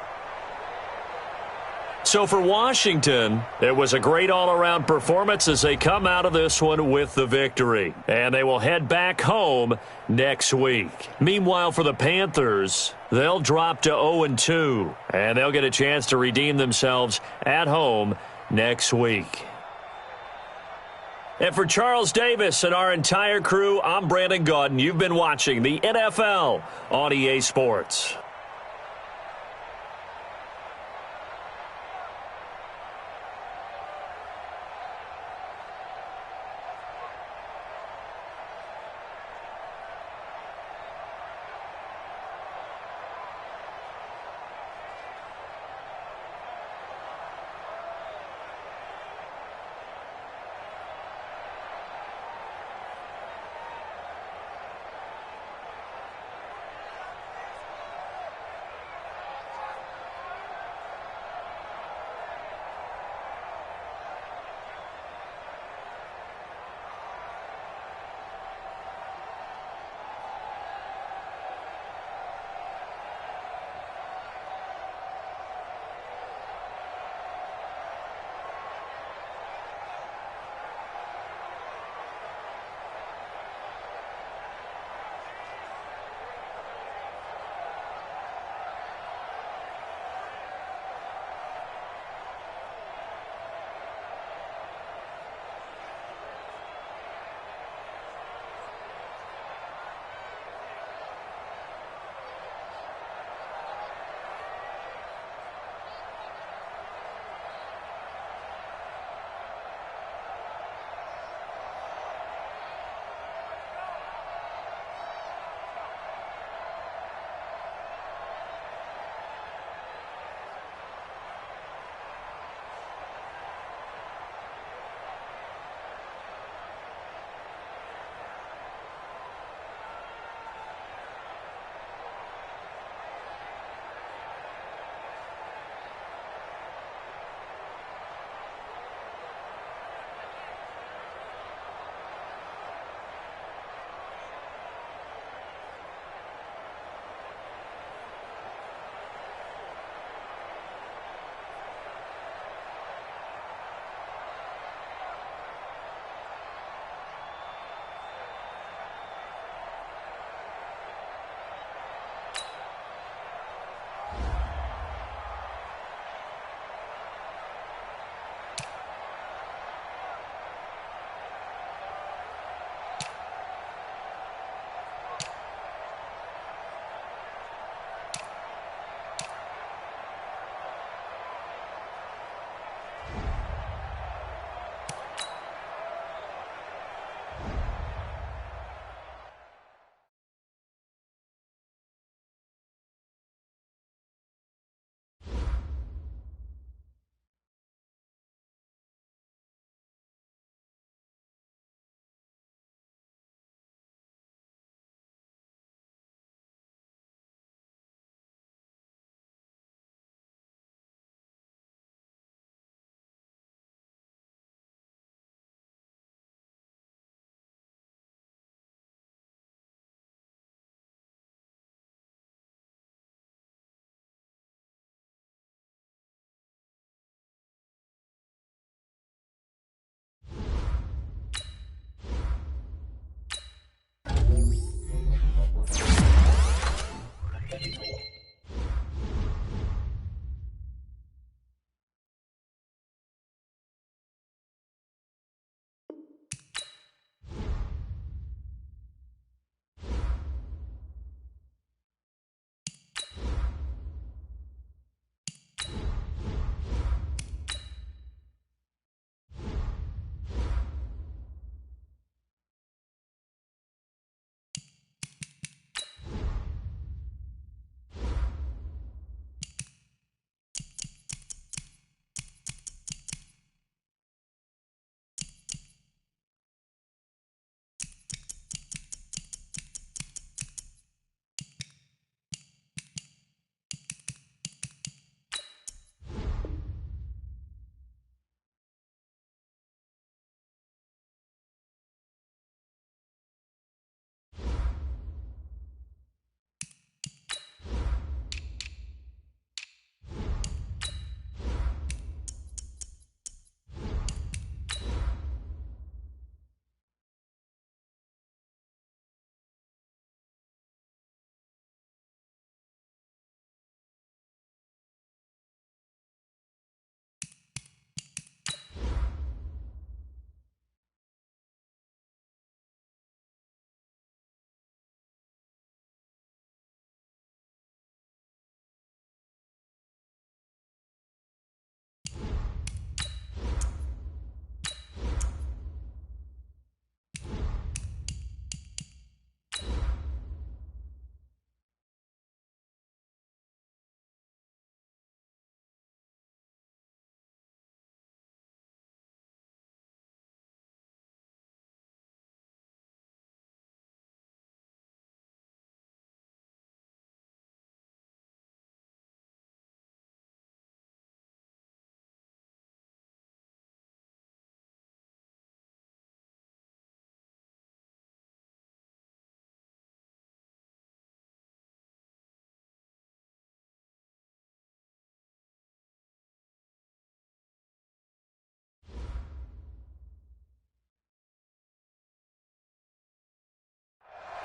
So for Washington, it was a great all-around performance as they come out of this one with the victory. And they will head back home next week. Meanwhile, for the Panthers, they'll drop to 0-2. And they'll get a chance to redeem themselves at home next week. And for Charles Davis and our entire crew, I'm Brandon Gaudin. You've been watching the NFL on EA Sports.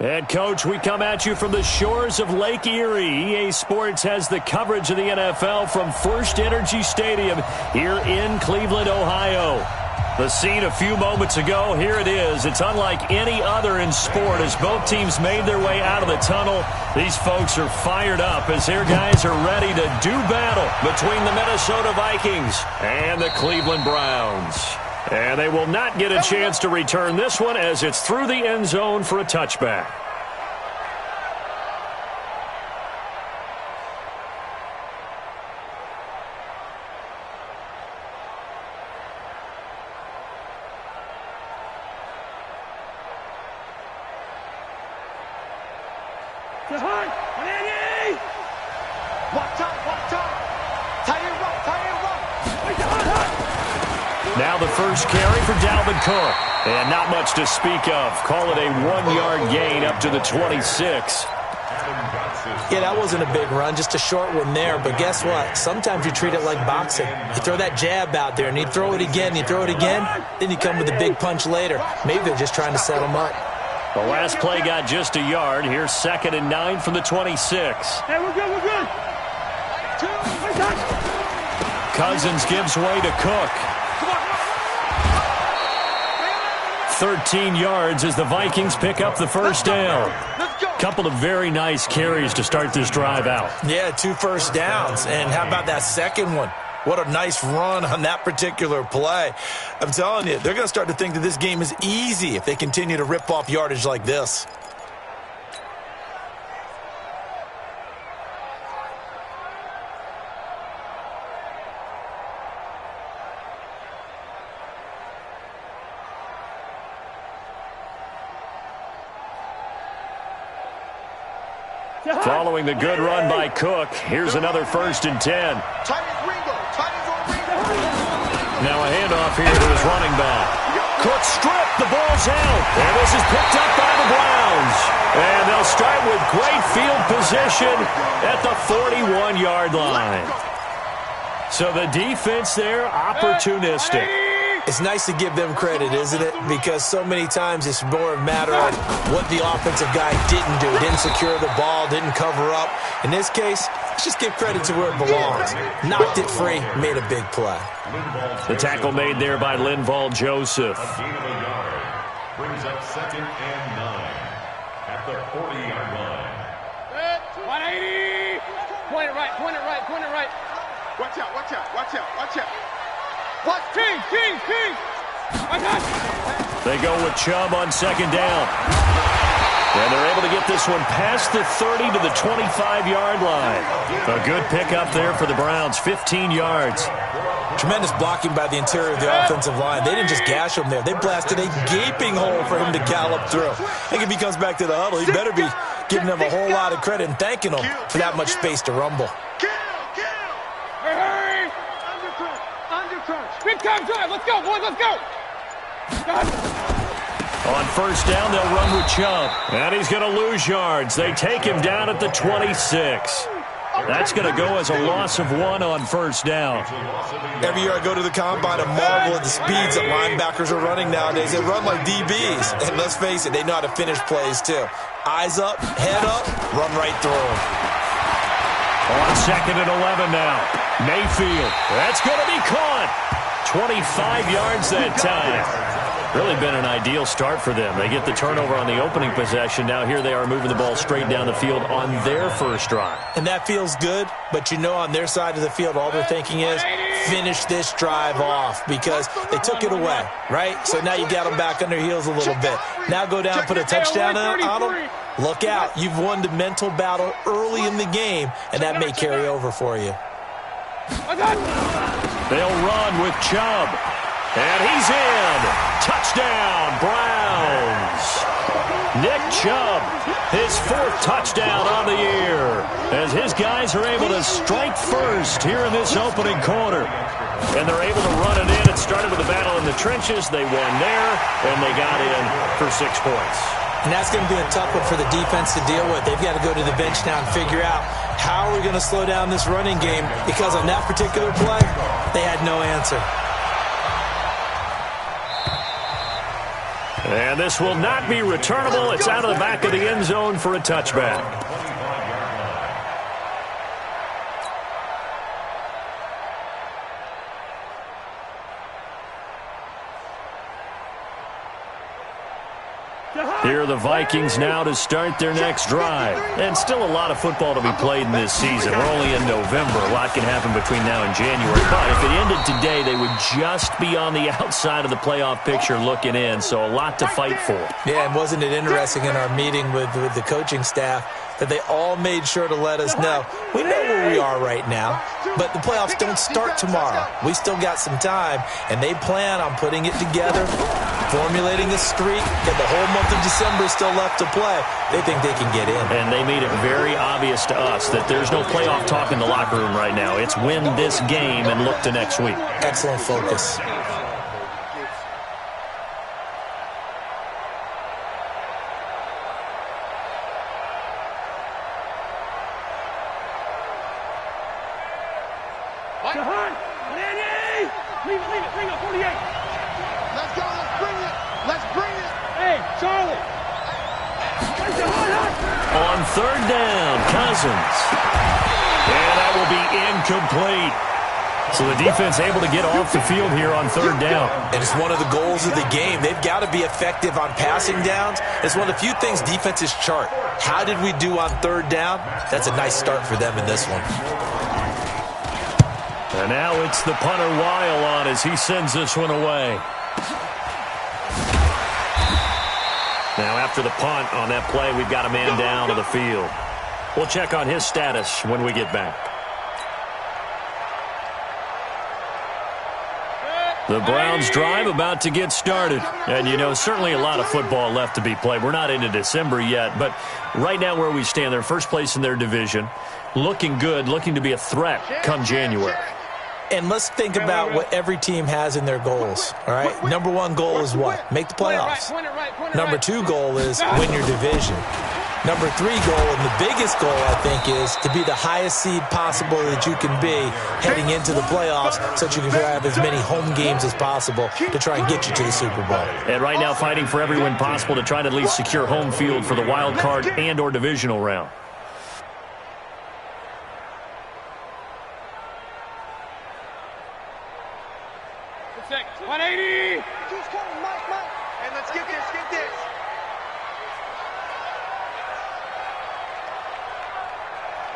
And, Coach, we come at you from the shores of Lake Erie. EA Sports has the coverage of the NFL from First Energy Stadium here in Cleveland, Ohio. The scene a few moments ago, here it is. It's unlike any other in sport as both teams made their way out of the tunnel. These folks are fired up as their guys are ready to do battle between the Minnesota Vikings and the Cleveland Browns. And they will not get a chance to return this one as it's through the end zone for a touchback. Now the first carry for Dalvin Cook. And not much to speak of. Call it a 1-yard gain up to the 26.
Yeah, that wasn't a big run, just a short one there. But guess what? Sometimes you treat it like boxing. You throw that jab out there, and you throw it again, then you come with a big punch later. Maybe they're just trying to set them up.
The last play got just a yard. Here's 2nd and 9 from the 26.
Hey, we're good, we're good.
Cousins gives way to Cook. 13 yards as the Vikings pick up the first down. Couple of very nice carries to start this drive out.
Yeah, 2 first downs. And how about that second one? What a nice run on that particular play. I'm telling you, they're going to start to think that this game is easy if they continue to rip off yardage like this.
Following the good run by Cook, here's another 1st and 10. Now a handoff here to his running back. Cook stripped, the ball's out, and this is picked up by the Browns. And they'll start with great field position at the 41-yard line. So the defense there, opportunistic.
It's nice to give them credit, isn't it? Because so many times it's more a matter of what the offensive guy didn't do. Didn't secure the ball, didn't cover up. In this case, let's just give credit to where it belongs. Knocked it free, made a big play.
The tackle made there by Linval Joseph.
A gain of a yard brings up 2nd and 9 at the 40-yard line.
180! Point it right, point it right, point it right.
Watch out, watch out, watch out, watch out.
What? King! I got it.
They go with Chubb on 2nd down. And they're able to get this one past the 30 to the 25-yard line. A good pickup there for the Browns, 15 yards.
Tremendous blocking by the interior of the offensive line. They didn't just gash him there. They blasted a gaping hole for him to gallop through. I think if he comes back to the huddle, he better be giving them a whole lot of credit and thanking them for that much space to rumble.
Hurry! Undercrunch. Big time drive. Let's go, boys. Let's go.
On 1st down, they'll run with Chubb. And he's going to lose yards. They take him down at the 26. That's going to go as a loss of 1 on 1st down.
Every year I go to the combine and marvel at the speeds that linebackers are running nowadays. They run like DBs. And let's face it, they know how to finish plays too. Eyes up, head up, run right through them.
On 2nd and 11 now. Mayfield. That's going to be caught. 25 yards that time. Really been an ideal start for them. They get the turnover on the opening possession. Now here they are moving the ball straight down the field on their first drive.
And that feels good, but you know on their side of the field, all they're thinking is finish this drive off because they took it away, right? So now you got them back on their heels a little bit. Now go down and put a touchdown on them. Look out. You've won the mental battle early in the game, and that may carry over for you.
They'll run with Chubb. And he's in. Touchdown, Browns. Nick Chubb, his 4th touchdown on the year, as his guys are able to strike first here in this opening quarter. And they're able to run it in. It started with a battle in the trenches. They won there, and they got in for 6 points.
And that's going to be a tough one for the defense to deal with. They've got to go to the bench now and figure out how are we going to slow down this running game, because on that particular play, they had no answer.
And this will not be returnable. It's out of the back of the end zone for a touchback. Here are the Vikings now to start their next drive. And still a lot of football to be played in this season. We're only in November. A lot can happen between now and January. But if it ended today, they would just be on the outside of the playoff picture looking in. So a lot to fight for.
Yeah, and wasn't it interesting in our meeting with the coaching staff that they all made sure to let us know, we know where we are right now, but the playoffs don't start tomorrow. We still got some time, and they plan on putting it together, formulating a streak, and the whole month of December is still left to play. They think they can get in.
And they made it very obvious to us that there's no playoff talk in the locker room right now. It's win this game and look to next week.
Excellent focus.
Leave it, bring up 48. Let's go, let's bring it. Hey, Charlie.
On third down, Cousins. And that will be incomplete. So the defense able to get off the field here on third down.
And it's one of the goals of the game. They've got to be effective on passing downs. It's one of the few things defenses chart. How did we do on third down? That's a nice start for them in this one.
And now it's the punter Weil on as he sends this one away. Now after the punt on that play, we've got a man down to the field. We'll check on his status when we get back. The Browns drive about to get started. And, you know, certainly a lot of football left to be played. We're not into December yet, but right now where we stand, they're first place in their division. Looking good, looking to be a threat come January.
And let's think about what every team has in their goals, all right? Number one goal is what? Make the playoffs. Number two goal is win your division. Number three goal, and the biggest goal, I think, is to be the highest seed possible that you can be heading into the playoffs so that you can have as many home games as possible to try and get you to the Super Bowl.
And right now fighting for every win possible to try to at least secure home field for the wild card and or divisional round.
Six, 180. Just come, Mike. And let's get this.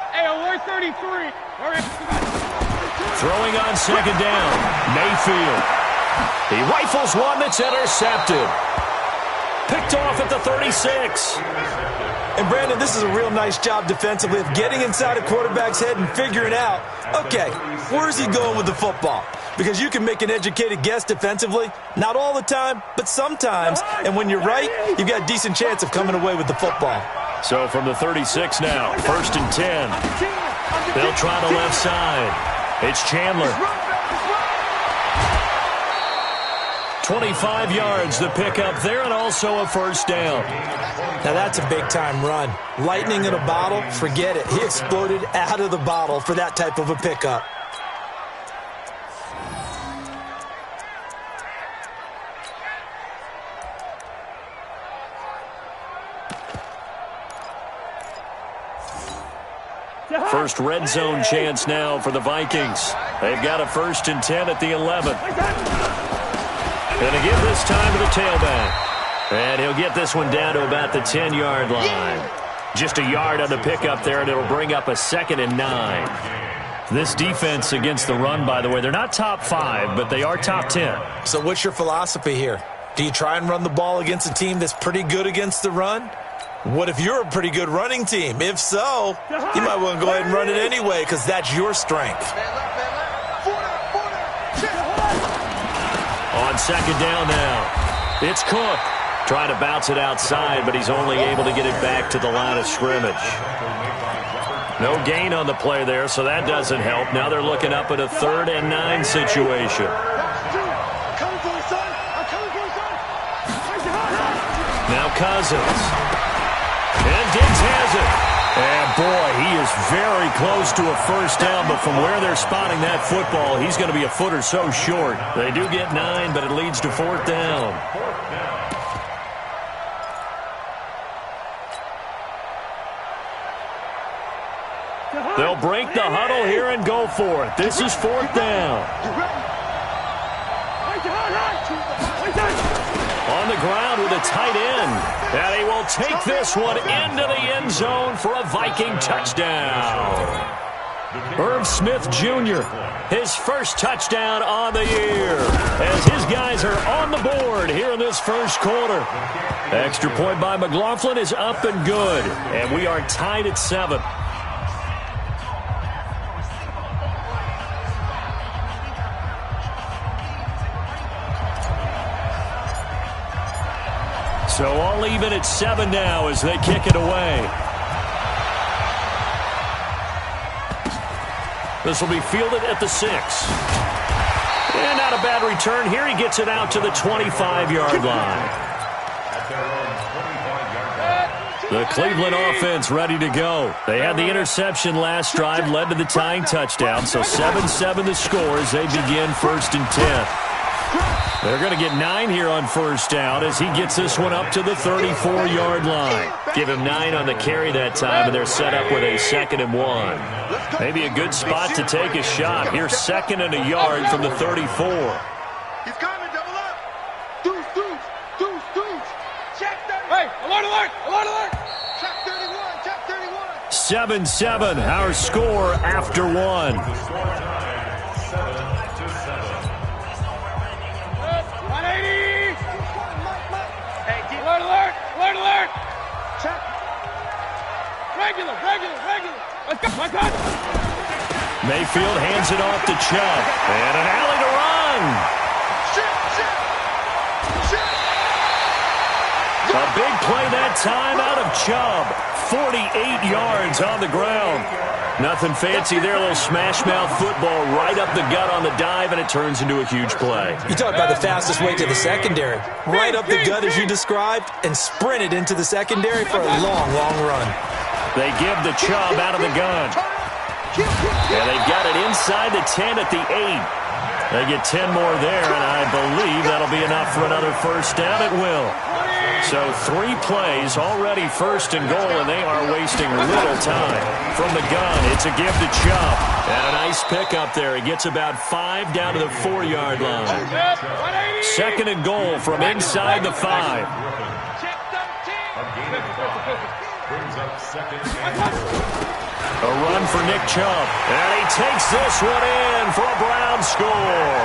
Hey, alert 33. All right.
Throwing on second down, Mayfield. He rifles one that's intercepted. Picked off at the 36.
And, Brandon, this is a real nice job defensively of getting inside a quarterback's head and figuring out, okay, where's he going with the football? Because you can make an educated guess defensively, not all the time, but sometimes. And when you're right, you've got a decent chance of coming away with the football.
So from the 36 now, 1st and 10. They'll try the left side. It's Chandler. 25 yards the pickup there, and also a first down.
Now that's a big-time run. Lightning in a bottle, forget it. He exploded out of the bottle for that type of a pickup.
First red zone chance now for the Vikings. They've got a 1st and 10 at the 11. And again this time to the tailback. And he'll get this one down to about the 10-yard line. Just a yard on the pickup there, and it'll bring up a 2nd and 9. This defense against the run, by the way, they're not top 5, but they are top 10.
So what's your philosophy here? Do you try and run the ball against a team that's pretty good against the run? What if you're a pretty good running team? If so, you might want to go ahead and run it anyway because that's your strength.
On second down now, it's Cook. Trying to bounce it outside, but he's only able to get it back to the line of scrimmage. No gain on the play there, so that doesn't help. Now they're looking up at a 3rd and 9 situation. Now Cousins. And Diggs has it. And, boy, he is very close to a first down, but from where they're spotting that football, he's going to be a foot or so short. They do get 9, but it leads to 4th down. They'll break the huddle here and go for it. This is 4th down. On the ground with a tight end. And he will take this one into the end zone for a Viking touchdown. Irv Smith Jr., his first touchdown on the year, as his guys are on the board here in this first quarter. Extra point by McLaughlin is up and good, and we are tied at 7. So all even at 7 now as they kick it away. This will be fielded at the 6. And not a bad return here. He gets it out to the 25-yard line. The Cleveland offense ready to go. They had the interception last drive, led to the tying touchdown. So 7-7 the score as they begin 1st and 10. They're going to get 9 here on 1st down as he gets this one up to the 34-yard line. Give him 9 on the carry that time, and they're set up with a 2nd and 1. Maybe a good spot to take a shot. Here's 2nd and a yard from the 34.
He's coming, double up. Deuce. Check 30.
Hey, alert, alert, alert, alert.
Check 31.
7-7, our score after 1.
180. Alert.
Check.
Regular. Let's go. My God.
Mayfield hands it off to Chubb. And an alley to run.
Check.
A big play that time out of Chubb. 48 yards on the ground. Nothing fancy there. A little smash-mouth football right up the gut on the dive, and it turns into a huge play.
You talk about the fastest way to the secondary. Right up the gut as you described and sprinted into the secondary for a long run.
They give the Chubb out of the gun. And they've got it inside the 10 at the 8. They get 10 more there, and I believe that'll be enough for another 1st down. It will. So 3 plays, already 1st and goal, and they are wasting little time. From the gun, it's a give to Chubb. And a nice pickup there. He gets about 5 down to the 4-yard line. 2nd and goal from inside the 5. A run for Nick Chubb. And he takes this one in for a Brown score.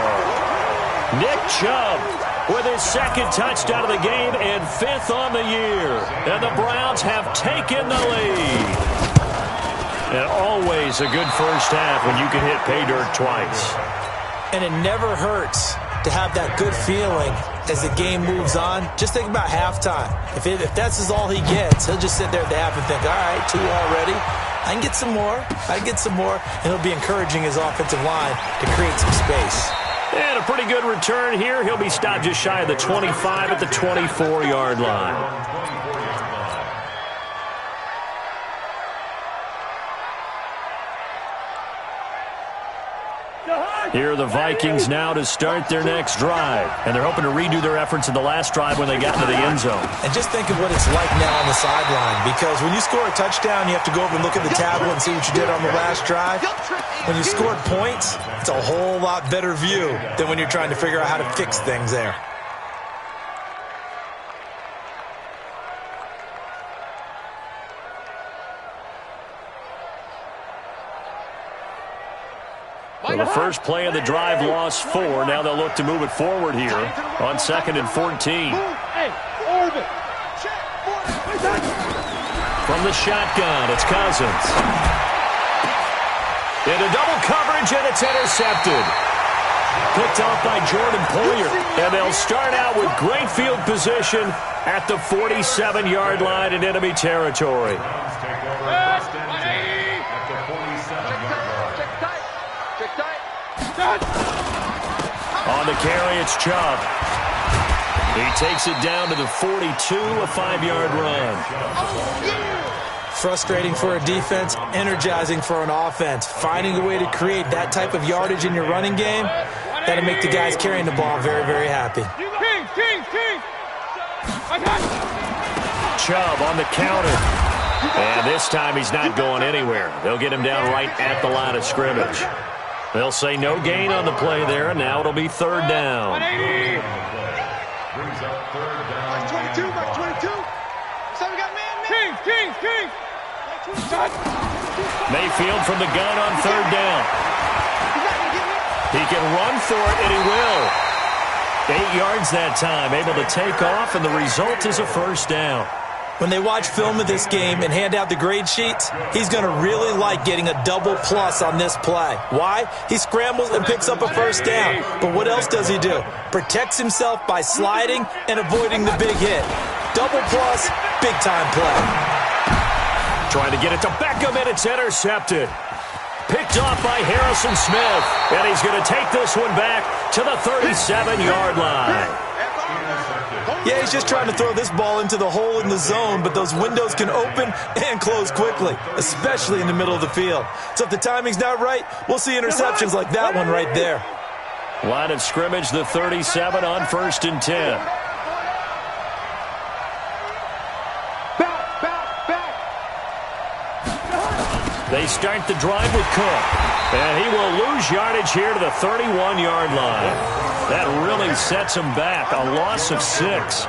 Nick Chubb with his 2nd touchdown of the game and 5th on the year. And the Browns have taken the lead. And always a good first half when you can hit pay dirt twice.
And it never hurts to have that good feeling as the game moves on. Just think about halftime. If that's all he gets, he'll just sit there at the half and think, all right, 2 already. I can get some more. And he'll be encouraging his offensive line to create some space.
And a pretty good return here. He'll be stopped just shy of the 25 at the 24-yard line. Here are the Vikings now to start their next drive. And they're hoping to redo their efforts in the last drive when they got into the end zone.
And just think of what it's like now on the sideline. Because when you score a touchdown, you have to go over and look at the tablet and see what you did on the last drive. When you scored points, it's a whole lot better view than when you're trying to figure out how to fix things there.
Well, the first play of the drive lost 4. Now they'll look to move it forward here on 2nd and 14.
Hey, orbit.
From the shotgun, it's Cousins. Into double coverage, and it's intercepted. Picked off by Jordan Poyer. And they'll start out with great field position at the 47-yard line in enemy territory. On the carry, it's Chubb. He takes it down to the 42, a 5-yard run.
Frustrating for a defense, energizing for an offense. Finding a way to create that type of yardage in your running game, that'll make the guys carrying the ball very, very happy.
King.
Chubb on the counter. And this time he's not going anywhere. They'll get him down right at the line of scrimmage. They'll say no gain on the play there, and now it'll be third down.
Brings up third down.
22, Mike 22. So we got man. King.
Mayfield from the gun on third down. He can run for it, and he will. 8 yards that time, able to take off, and the result is a first down.
When they watch film of this game and hand out the grade sheets, he's going to really like getting a double plus on this play. Why? He scrambles and picks up a first down. But what else does he do? Protects himself by sliding and avoiding the big hit. Double plus, big-time play.
Trying to get it to Beckham, and it's intercepted. Picked off by Harrison Smith. And he's going to take this one back to the 37-yard line.
Yeah, he's just trying to throw this ball into the hole in the zone, but those windows can open and close quickly, especially in the middle of the field. So if the timing's not right, we'll see interceptions like that one right there.
Line of scrimmage, the 37 on 1st and 10. They start the drive with Cook. And he will lose yardage here to the 31-yard line. That really sets him back, a loss of 6.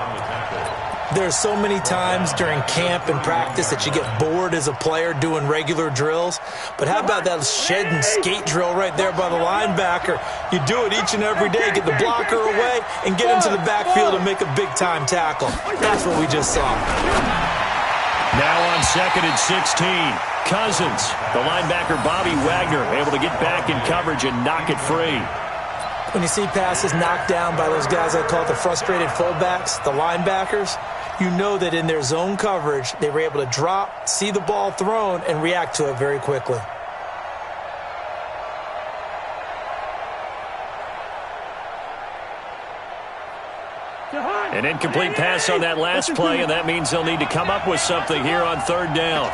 There are so many times during camp and practice that you get bored as a player doing regular drills. But how about that shed and skate drill right there by the linebacker? You do it each and every day, get the blocker away, and get into the backfield and make a big-time tackle. That's what we just saw.
Now on 2nd and 16, Cousins, the linebacker Bobby Wagner, able to get back in coverage and knock it free.
When you see passes knocked down by those guys I call the frustrated fullbacks, the linebackers, you know that in their zone coverage, they were able to drop, see the ball thrown, and react to it very quickly.
An incomplete pass on that last play, and that means they'll need to come up with something here on third down.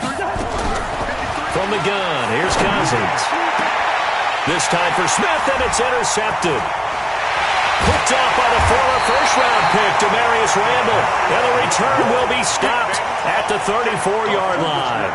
From the gun, here's Cousins. This time for Smith, and it's intercepted. Picked off by the former first-round pick, Demarius Randall. And the return will be stopped at the 34-yard line.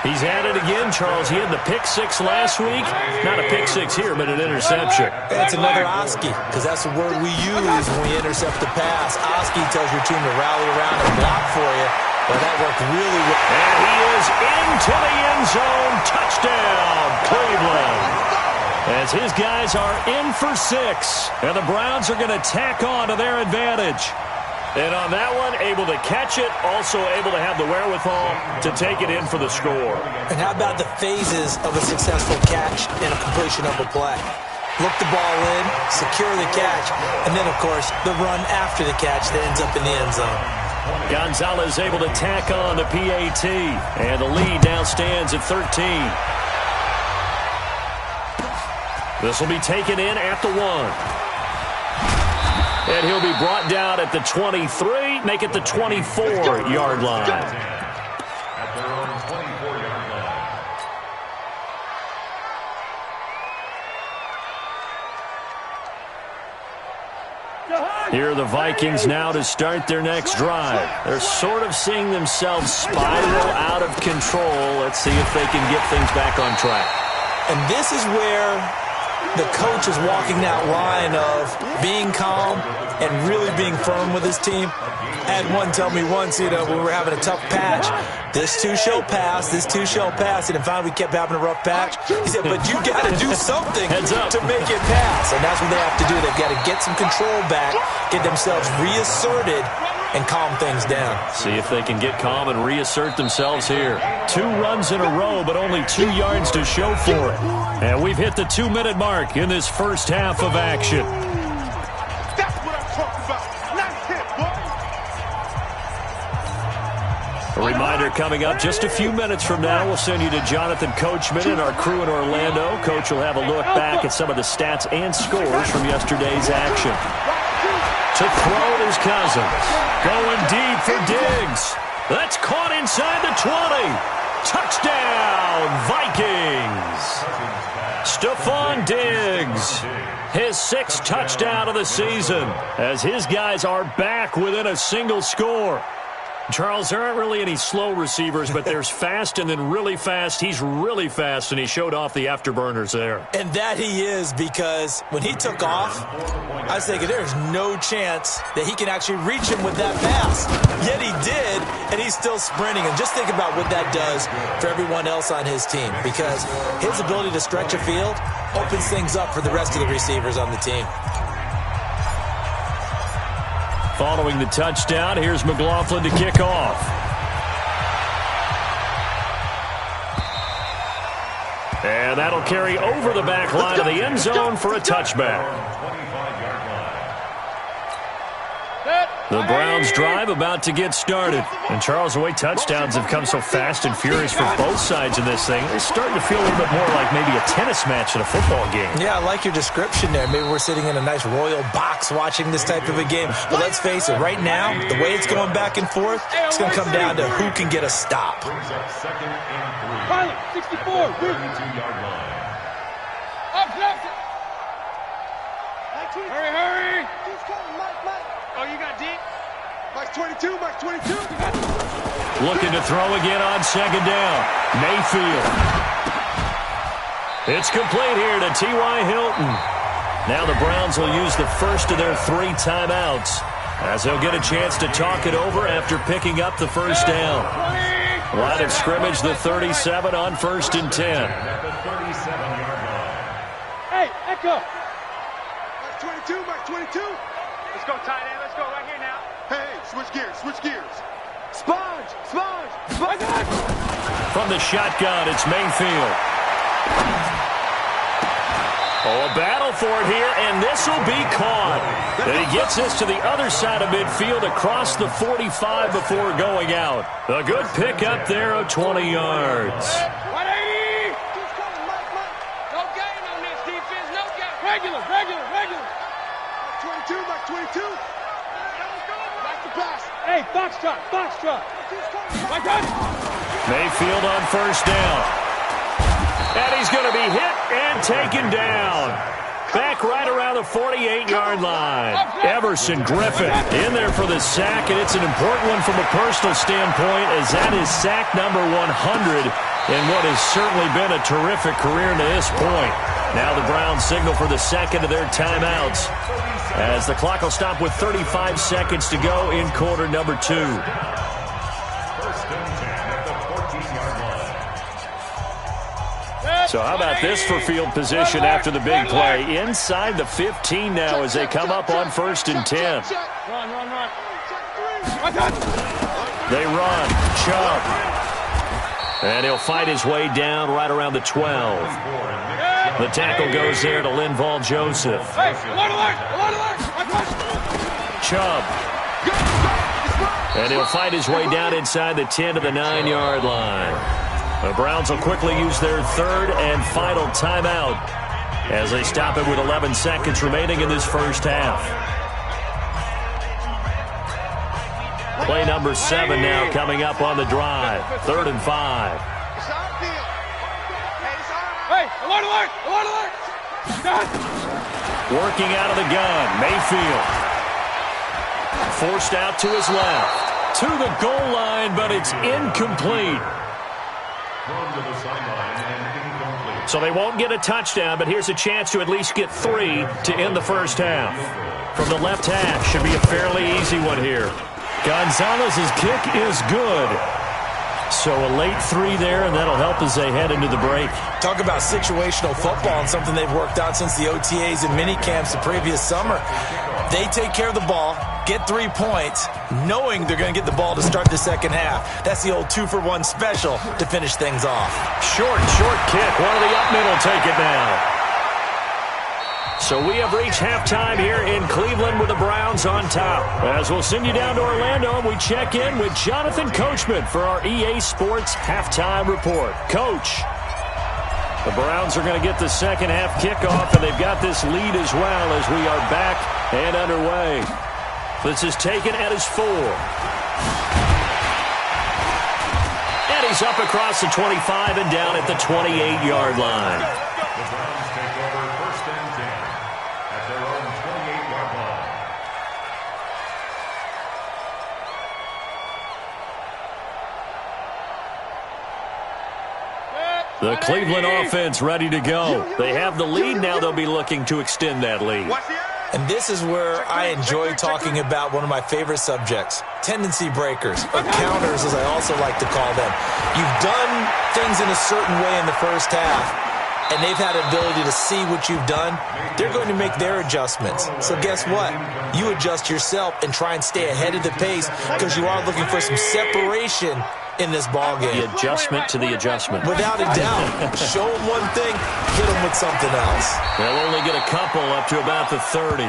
He's at it again, Charles. He had the pick 6 last week. Not a pick 6 here, but an interception.
That's another Oski, because that's the word we use when we intercept the pass. Oski tells your team to rally around and block for you. Well, that worked really well.
And he is into the end zone. Touchdown, Cleveland. As his guys are in for 6. And the Browns are going to tack on to their advantage. And on that one, able to catch it, also able to have the wherewithal to take it in for the score.
And how about the phases of a successful catch and a completion of a play? Look the ball in, secure the catch, and then, of course, the run after the catch that ends up in the end zone.
Gonzalez able to tack on the PAT, and the lead now stands at 13. This will be taken in at the 1. And he'll be brought down at the 23, make it the 24-yard line.
At their own 24-yard line.
Here are the Vikings now to start their next drive. They're sort of seeing themselves spiral out of control. Let's see if they can get things back on track.
And this is where the coach is walking that line of being calm and really being firm with his team. I had one tell me once, when we were having a tough patch, this too shall pass, this too shall pass. And finally we kept having a rough patch. He said, but you got to do something to make it pass. And that's what they have to do. They've got to get some control back, get themselves reasserted, and calm things down.
See if they can get calm and reassert themselves here. 2 runs in a row, but only 2 yards to show for it. And we've hit the 2-minute mark in this first half of action.
That's what I'm talking about. Nice hit, boy.
A reminder coming up just a few minutes from now. We'll send you to Jonathan Coachman and our crew in Orlando. Coach will have a look back at some of the stats and scores from yesterday's action. To throw is Cousins. Going deep for Diggs. That's caught inside the 20. Touchdown, Vikings. Stephon Diggs. His 6th touchdown of the season as his guys are back within a single score. Charles, there aren't really any slow receivers, but there's fast and then really fast. He's really fast, and he showed off the afterburners there.
And that he is, because when he took off, I was thinking there's no chance that he can actually reach him with that pass. Yet he did, and he's still sprinting. And just think about what that does for everyone else on his team, because his ability to stretch a field opens things up for the rest of the receivers on the team.
Following the touchdown, here's McLaughlin to kick off. And that'll carry over the back line of the end zone for a touchback. The Browns drive about to get started. And Charles, the way touchdowns have come so fast and furious for both sides in this thing, it's starting to feel a little bit more like maybe a tennis match in a football game.
Yeah, I like your description there. Maybe we're sitting in a nice royal box watching this type of a game. But let's face it, right now, the way it's going back and forth, it's going to come down to who can get a stop.
Pilot, 64, win. Hurry, hurry. Oh, you got deep? Mike's 22, Mike's 22.
Looking to throw again on second down. Mayfield. It's complete here to T.Y. Hilton. Now the Browns will use the first of their 3 timeouts, as they'll get a chance to talk it over after picking up the first down. Line of scrimmage, the 37 on 1st and 10.
Hey, Echo. Mike's 22, Mike's 22. Let's go tight end. Let's go right here now. Hey, switch gears, switch gears. Sponge, sponge, sponge.
From the shotgun, it's Mayfield. Oh, a battle for it here, and this will be caught. And he gets this to the other side of midfield across the 45 before going out. A good pickup there of 20 yards.
180. No gain on this defense, no gain. Regular. 22, Mike 22. Back to pass. Hey, foxtrot. Mike gun.
Mayfield on first down. And he's going to be hit and taken down. Back right around the 48-yard line. Everson Griffin in there for the sack, and it's an important one from a personal standpoint, as that is sack number 100 in what has certainly been a terrific career to this point. Now the Browns signal for the second of their timeouts, as the clock will stop with 35 seconds to go in quarter number 2. So how about this for field position after the big play? Inside the 15 now as they come up on 1st and 10.
Run.
They run. Chubb. And he'll fight his way down right around the 12. The tackle goes there to Linval Joseph. Chubb. And he'll fight his way down inside the 10 to the 9-yard line. The Browns will quickly use their third and final timeout as they stop it with 11 seconds remaining in this first half. Play number 7 now coming up on the drive. 3rd and 5.
Hey, alert!
Working out of the gun, Mayfield. Forced out to his left. To the goal line, but it's incomplete. So they won't get a touchdown, but here's a chance to at least get 3 to end the first half. From the left hash, should be a fairly easy one here. Gonzalez's kick is good. So a late 3 there, and that'll help as they head into the break.
Talk about situational football and something they've worked on since the OTAs and mini camps the previous summer. They take care of the ball, get 3 points, knowing they're going to get the ball to start the second half. That's the old 2-for-1 special to finish things off.
Short kick. One of the up middle take it now. So we have reached halftime here in Cleveland with the Browns on top. As we'll send you down to Orlando, and we check in with Jonathan Coachman for our EA Sports Halftime Report. Coach, the Browns are going to get the second half kickoff, and they've got this lead as well as we are back and underway. This is taken at his 4. And he's up across the 25 and down at the 28-yard line. The Cleveland offense ready to go. They have the lead. Now they'll be looking to extend that lead.
And this is where I enjoy talking about one of my favorite subjects, tendency breakers, or counters as I also like to call them. You've done things in a certain way in the first half, and they've had an ability to see what you've done. They're going to make their adjustments. So guess what? You adjust yourself and try and stay ahead of the pace because you are looking for some separation in this ball game.
The adjustment to the adjustment.
Without a doubt. Show them one thing, hit them with something else.
They'll only get a couple up to about the 30.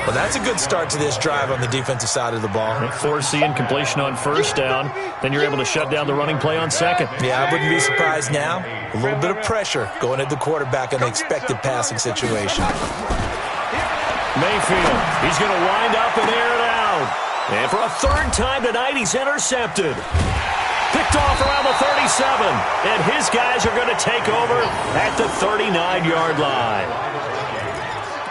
Well, that's a good start to this drive on the defensive side of the ball.
Force the incompletion on first down. Then you're able to shut down the running play on second.
Yeah, I wouldn't be surprised now. A little bit of pressure going at the quarterback in the expected passing situation.
Mayfield, he's going to wind up and air it out. And for a third time tonight, he's intercepted. Picked off around the 37. And his guys are going to take over at the 39-yard line.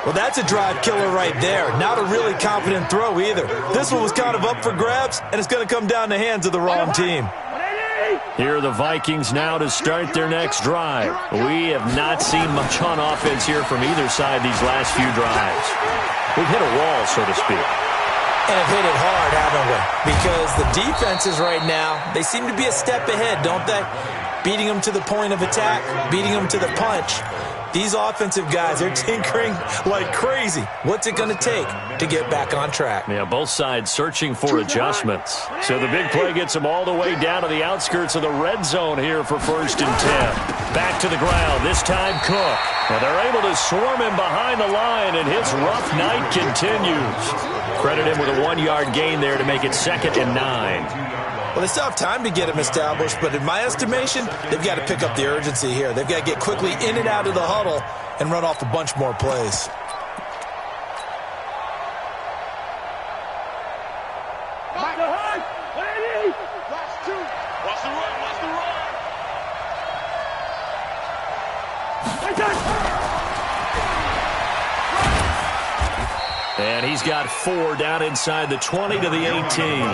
Well, that's a drive killer right there. Not a really confident throw either. This one was kind of up for grabs, and it's going to come down the hands of the wrong team.
Here are the Vikings now to start their next drive. We have not seen much on offense here from either side these last few drives. We've hit a wall, so to speak.
And have hit it hard, haven't we? Because the defenses right now, they seem to be a step ahead, don't they? Beating them to the point of attack, beating them to the punch. These offensive guys, they're tinkering like crazy. What's it going to take to get back on track?
Yeah, both sides searching for adjustments. So the big play gets them all the way down to the outskirts of the red zone here for 1st and 10. Back to the ground, this time Cook. And they're able to swarm him behind the line, and his rough night continues. Credit him with a 1-yard gain there to make it 2nd and 9.
Well, they still have time to get him established, but in my estimation, they've got to pick up the urgency here. They've got to get quickly in and out of the huddle and run off a bunch more plays.
And he's got 4 down inside the 20 to the 18.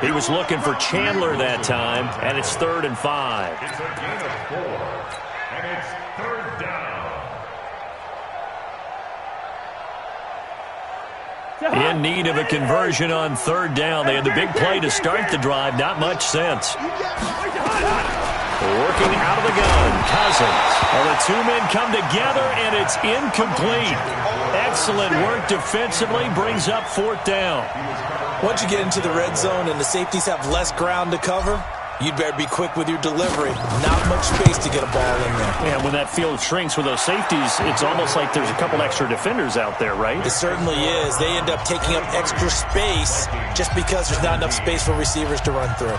He was looking for Chandler that time, and it's 3rd and 5.
It's a gain of 4, and it's 3rd down.
In need of a conversion on 3rd down. They had the big play to start the drive. Not much sense. Working out of the gun, Cousins. Well, the two men come together, and it's incomplete. Excellent work defensively, brings up 4th down.
Once you get into the red zone and the safeties have less ground to cover, you'd better be quick with your delivery. Not much space to get a ball in there.
Yeah, when that field shrinks with those safeties, it's almost like there's a couple extra defenders out there, right?
It certainly is. They end up taking up extra space just because there's not enough space for receivers to run through.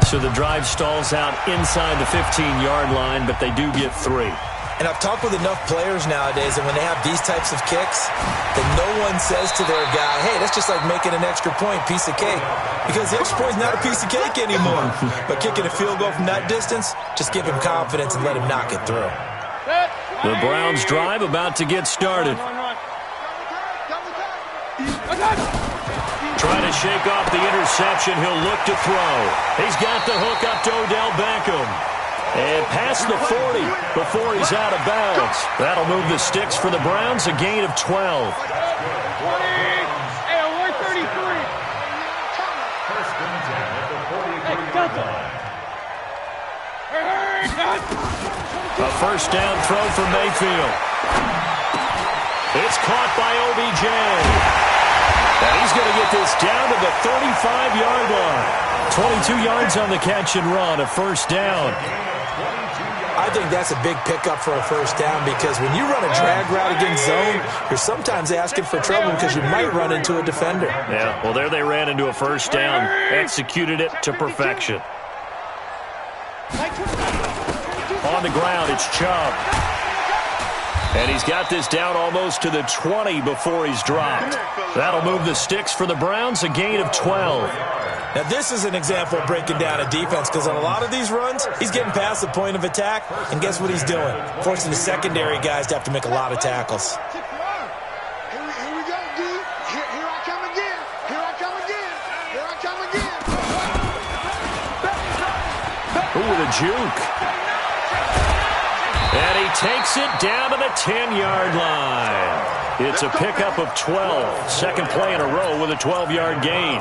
So the drive stalls out inside the 15-yard line, but they do get 3.
And I've talked with enough players nowadays that when they have these types of kicks, that no one says to their guy, hey, that's just like making an extra point, piece of cake. Because the extra point is not a piece of cake anymore. But kicking a field goal from that distance, just give him confidence and let him knock it through.
The Browns drive about to get started. Trying to shake off the interception. He'll look to throw. He's got the hook up to Odell Beckham. And past the 40 before he's out of bounds. That'll move the sticks for the Browns, a gain of 12. A 1st down throw for Mayfield. It's caught by OBJ. And he's going to get this down to the 35-yard line. 22 yards on the catch and run, a 1st down.
I think that's a big pickup for a 1st down because when you run a drag route against zone, you're sometimes asking for trouble because you might run into a defender.
Yeah, well, there they ran into a 1st down, executed it to perfection. On the ground, it's Chubb. And he's got this down almost to the 20 before he's dropped. That'll move the sticks for the Browns, a gain of 12.
Now, this is an example of breaking down a defense because on a lot of these runs, he's getting past the point of attack, and guess what he's doing? Forcing the secondary guys to have to make a lot of tackles.
Here we go, D. Here I come again. Here I come again. Here I come again.
Ooh, with a juke. takes it down to the 10-yard line. It's a pickup of 12. Second play in a row with a 12-yard gain.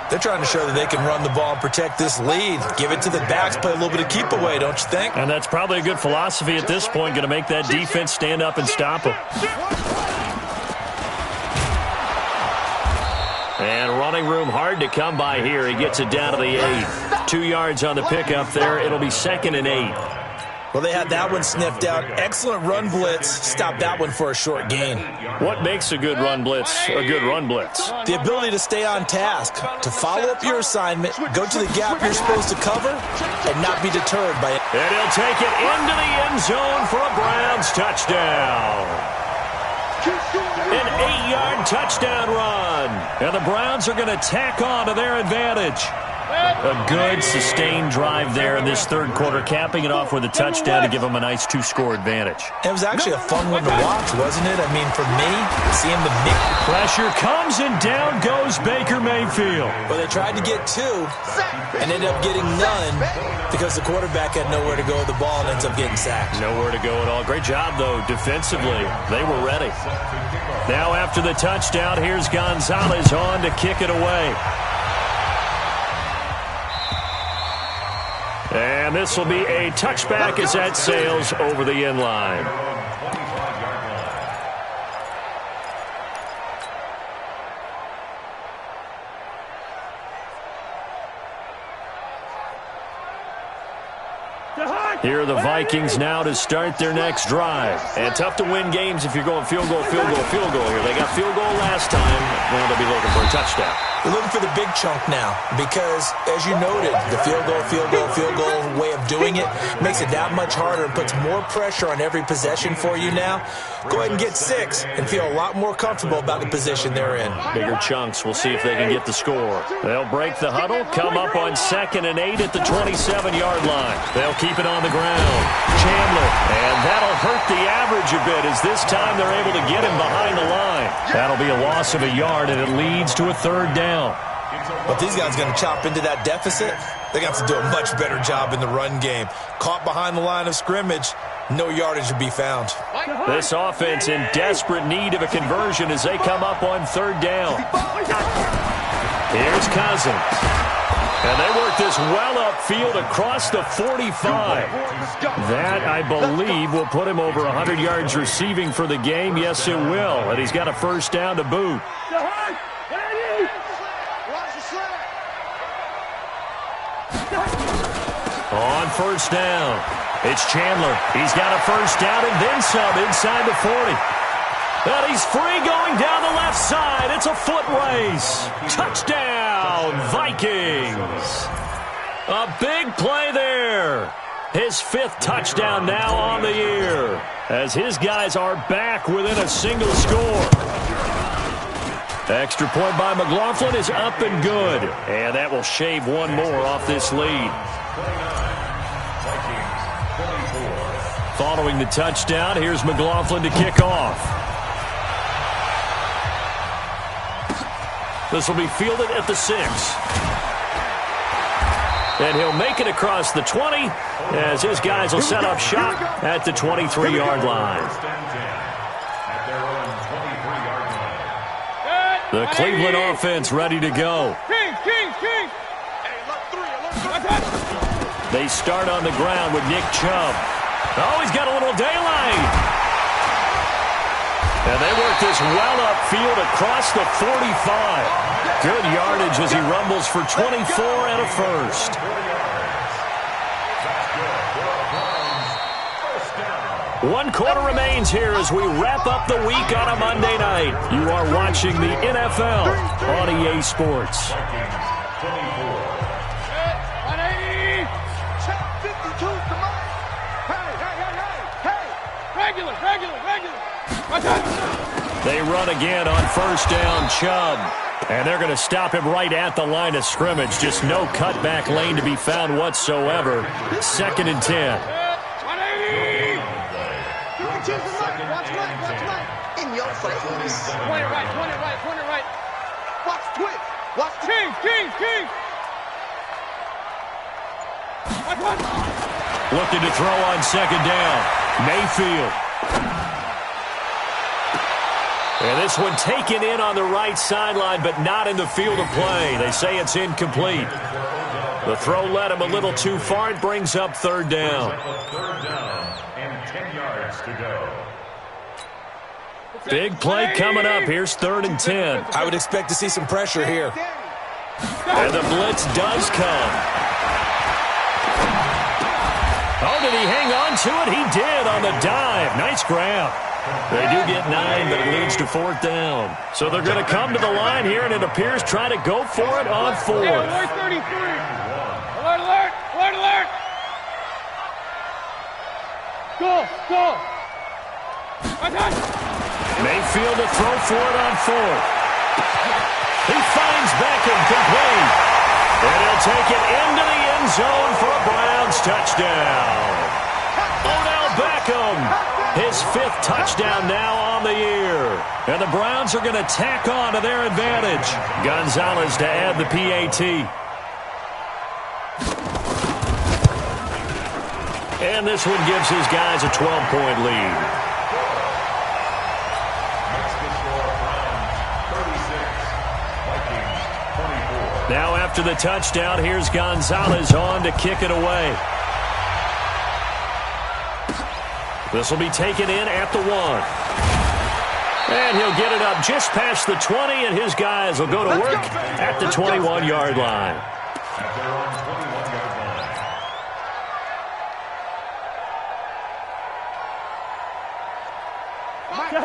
They're trying to show that they can run the ball and protect this lead. Give it to the backs, play a little bit of keep away, don't you think?
And that's probably a good philosophy at this point, going to make that defense stand up and stop them. And running room hard to come by here. He gets it down to the 8. 2 yards on the pickup there. It'll be 2nd and 8.
Well, they had that one sniffed out. Excellent run blitz. Stop that one for a short gain.
What makes a good run blitz a good run blitz?
The ability to stay on task, to follow up your assignment, go to the gap you're supposed to cover, and not be deterred by it.
And he'll take it into the end zone for a Browns touchdown. An 8-yard touchdown run. And the Browns are going to tack on to their advantage. A good, sustained drive there in this third quarter, capping it off with a touchdown to give them a nice 2-score advantage.
It was actually a fun one to watch, wasn't it? I mean, for me, seeing the mix.
Pressure comes, and down goes Baker Mayfield.
Well, they tried to get 2 and ended up getting none because the quarterback had nowhere to go with the ball and ends up getting sacked.
Nowhere to go at all. Great job, though, defensively. They were ready. Now, after the touchdown, here's Gonzalez on to kick it away. And this will be a touchback as that sails over the end line. Here are the Vikings now to start their next drive. And tough to win games if you're going field goal, field goal, field goal here. They got field goal last time. Well, they'll be looking for a touchdown.
They're looking for the big chunk now because, as you noted, the field goal way of doing it makes it that much harder and puts more pressure on every possession for you now. Go ahead and get 6 and feel a lot more comfortable about the position they're in.
Bigger chunks. We'll see if they can get the score. They'll break the huddle, come up on 2nd and 8 at the 27-yard line. They'll keep it on the ground. Chandler, and that'll hurt the average a bit as this time they're able to get him behind the line. That'll be a loss of a yard, and it leads to a 3rd down.
But these guys are going to chop into that deficit. They're going to have to do a much better job in the run game. Caught behind the line of scrimmage, no yardage to be found.
This offense in desperate need of a conversion as they come up on 3rd down. Here's Cousins. And they work this well upfield across the 45. That, I believe, will put him over 100 yards receiving for the game. Yes, it will. And he's got a 1st down to boot. On 1st down, it's Chandler. He's got a 1st down and then some inside the 40. And he's free going down the left side. It's a foot race. Touchdown, Vikings. A big play there. His 5th touchdown now on the year as his guys are back within a single score. Extra point by McLaughlin is up and good. And that will shave one more off this lead. Following the touchdown, here's McLaughlin to kick off. This will be fielded at the 6. And he'll make it across the 20 as his guys will set up shop at the 23-yard line. The Cleveland offense ready to go. They start on the ground with Nick Chubb. Oh, he's got a little daylight. And they work this well upfield across the 45. Good yardage as he rumbles for 24 and a 1st. One quarter remains here as we wrap up the week on a Monday night. You are watching the NFL on EA Sports. They run again on 1st down, Chubb. And they're going to stop him right at the line of scrimmage. Just no cutback lane to be found whatsoever. 2nd and 10.
In your face. Point it right. Watch twitch. Watch King.
Looking to throw on 2nd down. Mayfield. And this one taken in on the right sideline, but not in the field of play. They say it's incomplete. The throw led him a little too far. It brings up third down.
Third down and 10 yards to go.
Big play coming up. Here's 3rd and 10.
I would expect to see some pressure here.
And the blitz does come. Oh, did he hang on to it? He did on the dive. Nice grab. They do get 9, but it leads to 4th down. So they're going to come to the line here, and it appears try to go for it on 4th.
Alert 33. Alert, alert, alert, alert. Go.
Mayfield to throw for it on 4th. He finds Beckham complete. And he'll take it into the end zone for a Browns touchdown. Odell Beckham, his 5th touchdown now on the year. And the Browns are going to tack on to their advantage. Gonzalez to add the PAT. And this one gives his guys a 12-point lead. Now after the touchdown, here's Gonzalez on to kick it away. This will be taken in at the 1. And he'll get it up just past the 20, and his guys will go to work at the 21-yard line.
At their own 21-yard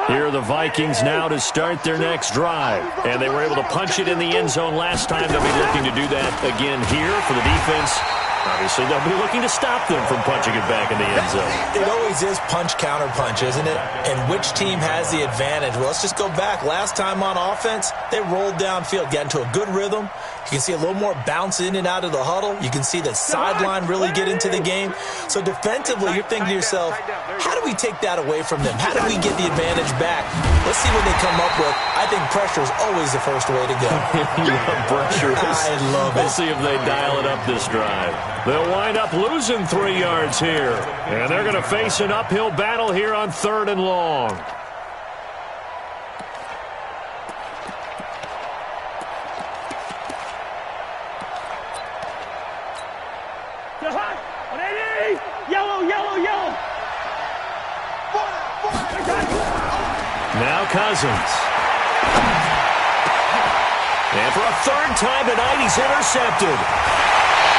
line.
Here are the Vikings now to start their next drive. And they were able to punch it in the end zone last time. They'll be looking to do that again here for the defense. Obviously, they'll be looking to stop them from punching it back in the end zone.
It always is punch-counter-punch, isn't it? And which team has the advantage? Well, let's just go back. Last time on offense, they rolled downfield, got into a good rhythm. You can see a little more bounce in and out of the huddle. You can see the sideline really get into the game. So defensively, you're thinking to yourself, how do we take that away from them? How do we get the advantage back? Let's see what they come up with. I think pressure is always the first way to go.
You love pressure.
I love it.
We'll see if they dial it up this drive. They'll wind up losing 3 yards here. And they're going to face an uphill battle here on 3rd and long.
Yellow.
Now Cousins. And for a 3rd time tonight, he's intercepted.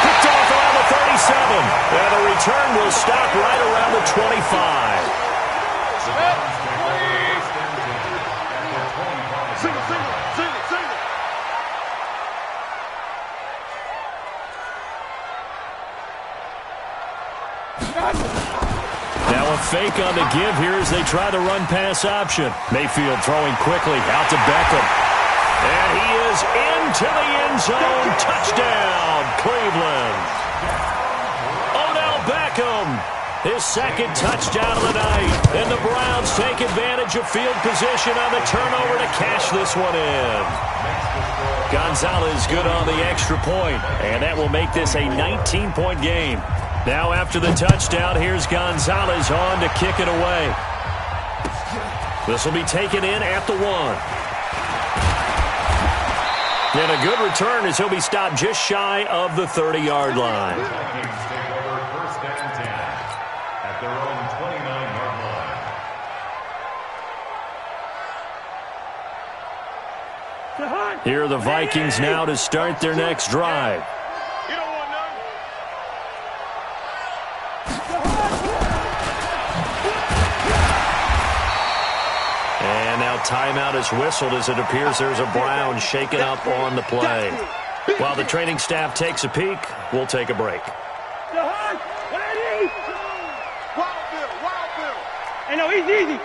Picked off around the 37. And the return will stop right around the 25. Now a fake on the give here as they try the run-pass option. Mayfield throwing quickly out to Beckham. And he is into the end zone. Touchdown, Cleveland. Odell Beckham, his 2nd touchdown of the night. And the Browns take advantage of field position on the turnover to cash this one in. Gonzalez good on the extra point, and that will make this a 19-point game. Now after the touchdown, here's Gonzalez on to kick it away. This will be taken in at the 1. And a good return as he'll be stopped just shy of the 30-yard line.
Vikings take over 1st and 10 at their own 29-yard line.
Here are the Vikings now to start their next drive.
You don't want none.
And now timeout is whistled as it appears there's a Brown shaken up on the play. While the training staff takes a peek, we'll take a break.
Wild Bill. Hey, no, easy.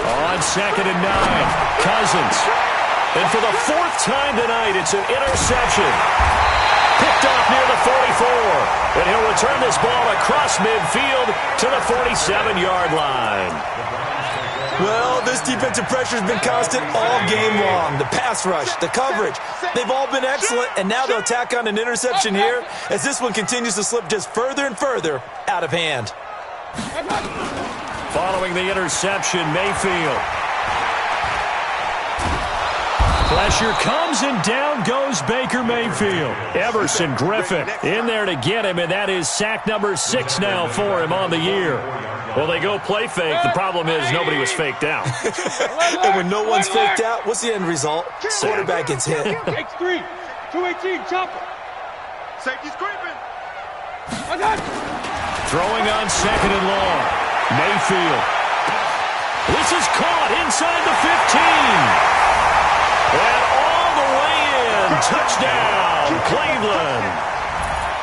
On 2nd and 9, Cousins. And for the 4th time tonight, it's an interception. Picked off near the 44. And he'll return this ball across midfield to the 47-yard line.
Well, this defensive pressure has been constant all game long. The pass rush, the coverage, they've all been excellent, and now they'll tack on an interception here as this one continues to slip just further and further out of hand.
Following the interception, Mayfield. Pressure comes, and down goes Baker Mayfield. Everson Griffin in there to get him, and that is sack number 6 now for him on the year. Well, they go play fake. The problem is nobody was faked out.
And when no one's faked out, what's the end result? Quarterback gets hit.
Takes 3. 218, chopper. Safety's creeping.
Throwing on 2nd and long. Mayfield. This is caught inside the 15. And all the way in. Touchdown, Cleveland.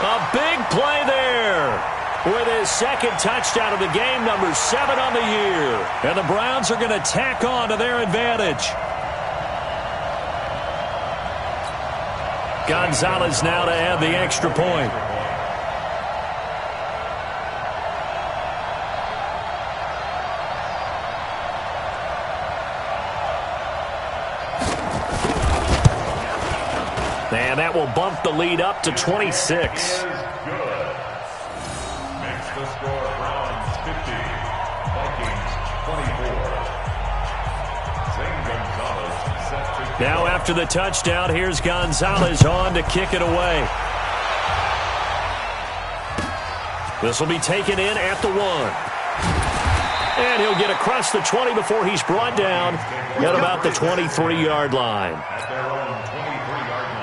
A big play there. With his 2nd touchdown of the game, number 7 on the year. And the Browns are going to tack on to their advantage. Gonzalez now to add the extra point. And that will bump the lead up to 26.
The score, Browns 50, Vikings 24.
Now after the touchdown, here's Gonzalez on to kick it away. This will be taken in at the 1. And he'll get across the 20 before he's brought down at about the 23-yard line.
At their own 23-yard line.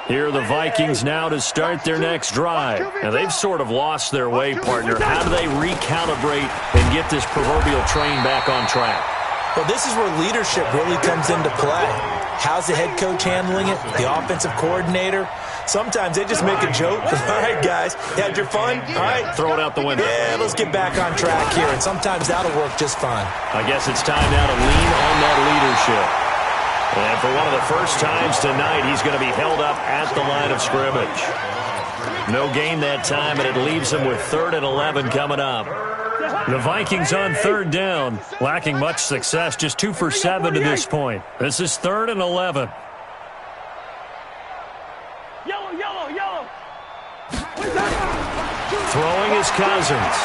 Here are the Vikings now to start their next drive. Now, they've sort of lost their way, partner. How do they recalibrate and get this proverbial train back on track?
Well, this is where leadership really comes into play. How's the head coach handling it? The offensive coordinator? Sometimes they just make a joke. All right, guys, you had your fun? All right.
Throw it out the window.
Yeah, let's get back on track here, and sometimes that'll work just fine.
I guess it's time now to lean on that leadership. And for one of the first times tonight, he's going to be held up at the line of scrimmage. No gain that time, and it leaves him with 3rd and 11 coming up. The Vikings on 3rd down, lacking much success, just 2 for 7 to this point. This is 3rd and 11.
Yellow, yellow, yellow.
Throwing is Cousins.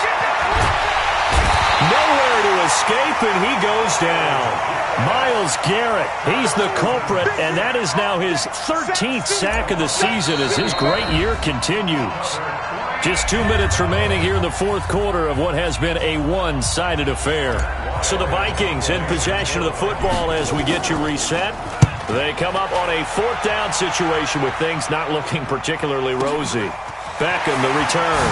Nowhere to escape, and he goes down. Myles Garrett, he's the culprit, and that is now his 13th sack of the season as his great year continues. Just 2 minutes remaining here in the 4th quarter of what has been a one-sided affair. So the Vikings in possession of the football as we get you reset. They come up on a 4th down situation with things not looking particularly rosy. Beckham the return.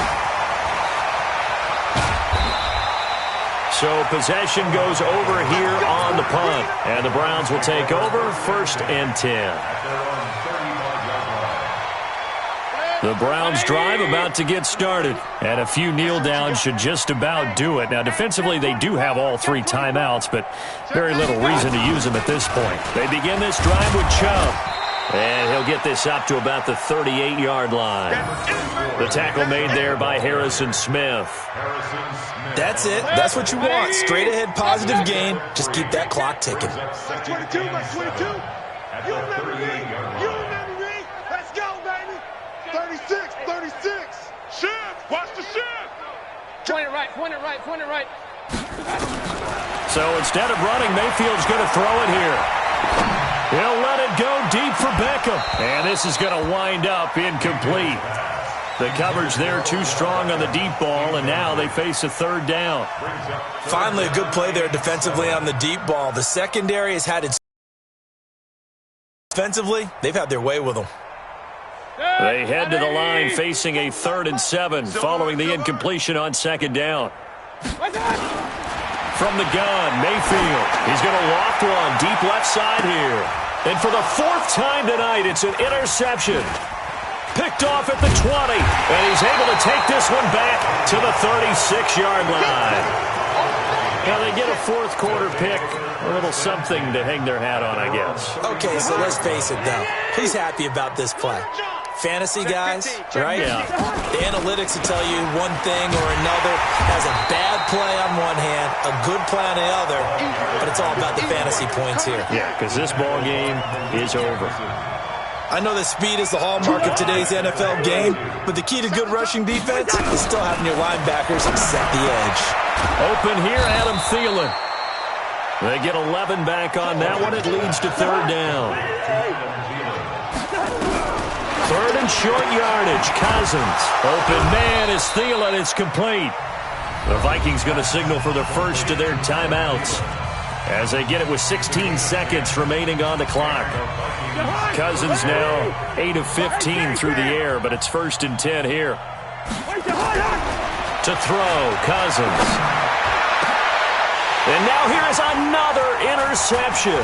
So possession goes over here on the punt. And the Browns will take over 1st and 10. The Browns drive about to get started. And a few kneel downs should just about do it. Now defensively they do have all 3 timeouts, but very little reason to use them at this point. They begin this drive with Chubb. And he'll get this up to about the 38-yard line. The tackle made there by Harrison Smith.
That's it. That's what you want. Straight ahead, positive gain. Just keep that clock ticking.
22, 22. You remember me. You remember me. Let's go, baby. 36, 36. Shift. Watch the shift.
Point it right, point it right, point it right.
So instead of running, Mayfield's going to throw it here. He'll let it go deep for Beckham. And this is going to wind up incomplete. The coverage there too strong on the deep ball, and now they face a 3rd down.
Finally, a good play there defensively on the deep ball. The secondary has had its defensively, they've had their way with them.
They head to the line facing a 3rd and 7 following the incompletion on 2nd down. From the gun, Mayfield. He's going to loft one deep left side here. And for the 4th time tonight, it's an interception. Picked off at the 20. And he's able to take this one back to the 36-yard line. Now they get a 4th quarter pick. A little something to hang their hat on, I guess.
Okay, so let's face it, though. Who's happy about this play? fantasy guys, right?
Yeah.
The analytics will tell you one thing or another. Has a bad play on one hand, a good play on the other, but it's all about the fantasy points here.
Yeah, because this ball game is over.
I know that speed is the hallmark of today's NFL game, but the key to good rushing defense is still having your linebackers set the edge.
Open here, Adam Thielen. They get 11 back on that one. It leads to third down. Third and short yardage. Cousins. Open man is Thielen. It's complete. The Vikings going to signal for the first of their timeouts as they get it with 16 seconds remaining on the clock. Cousins now 8 of 15 through the air, but it's 1st and 10 here. To throw, Cousins. And now here is another interception.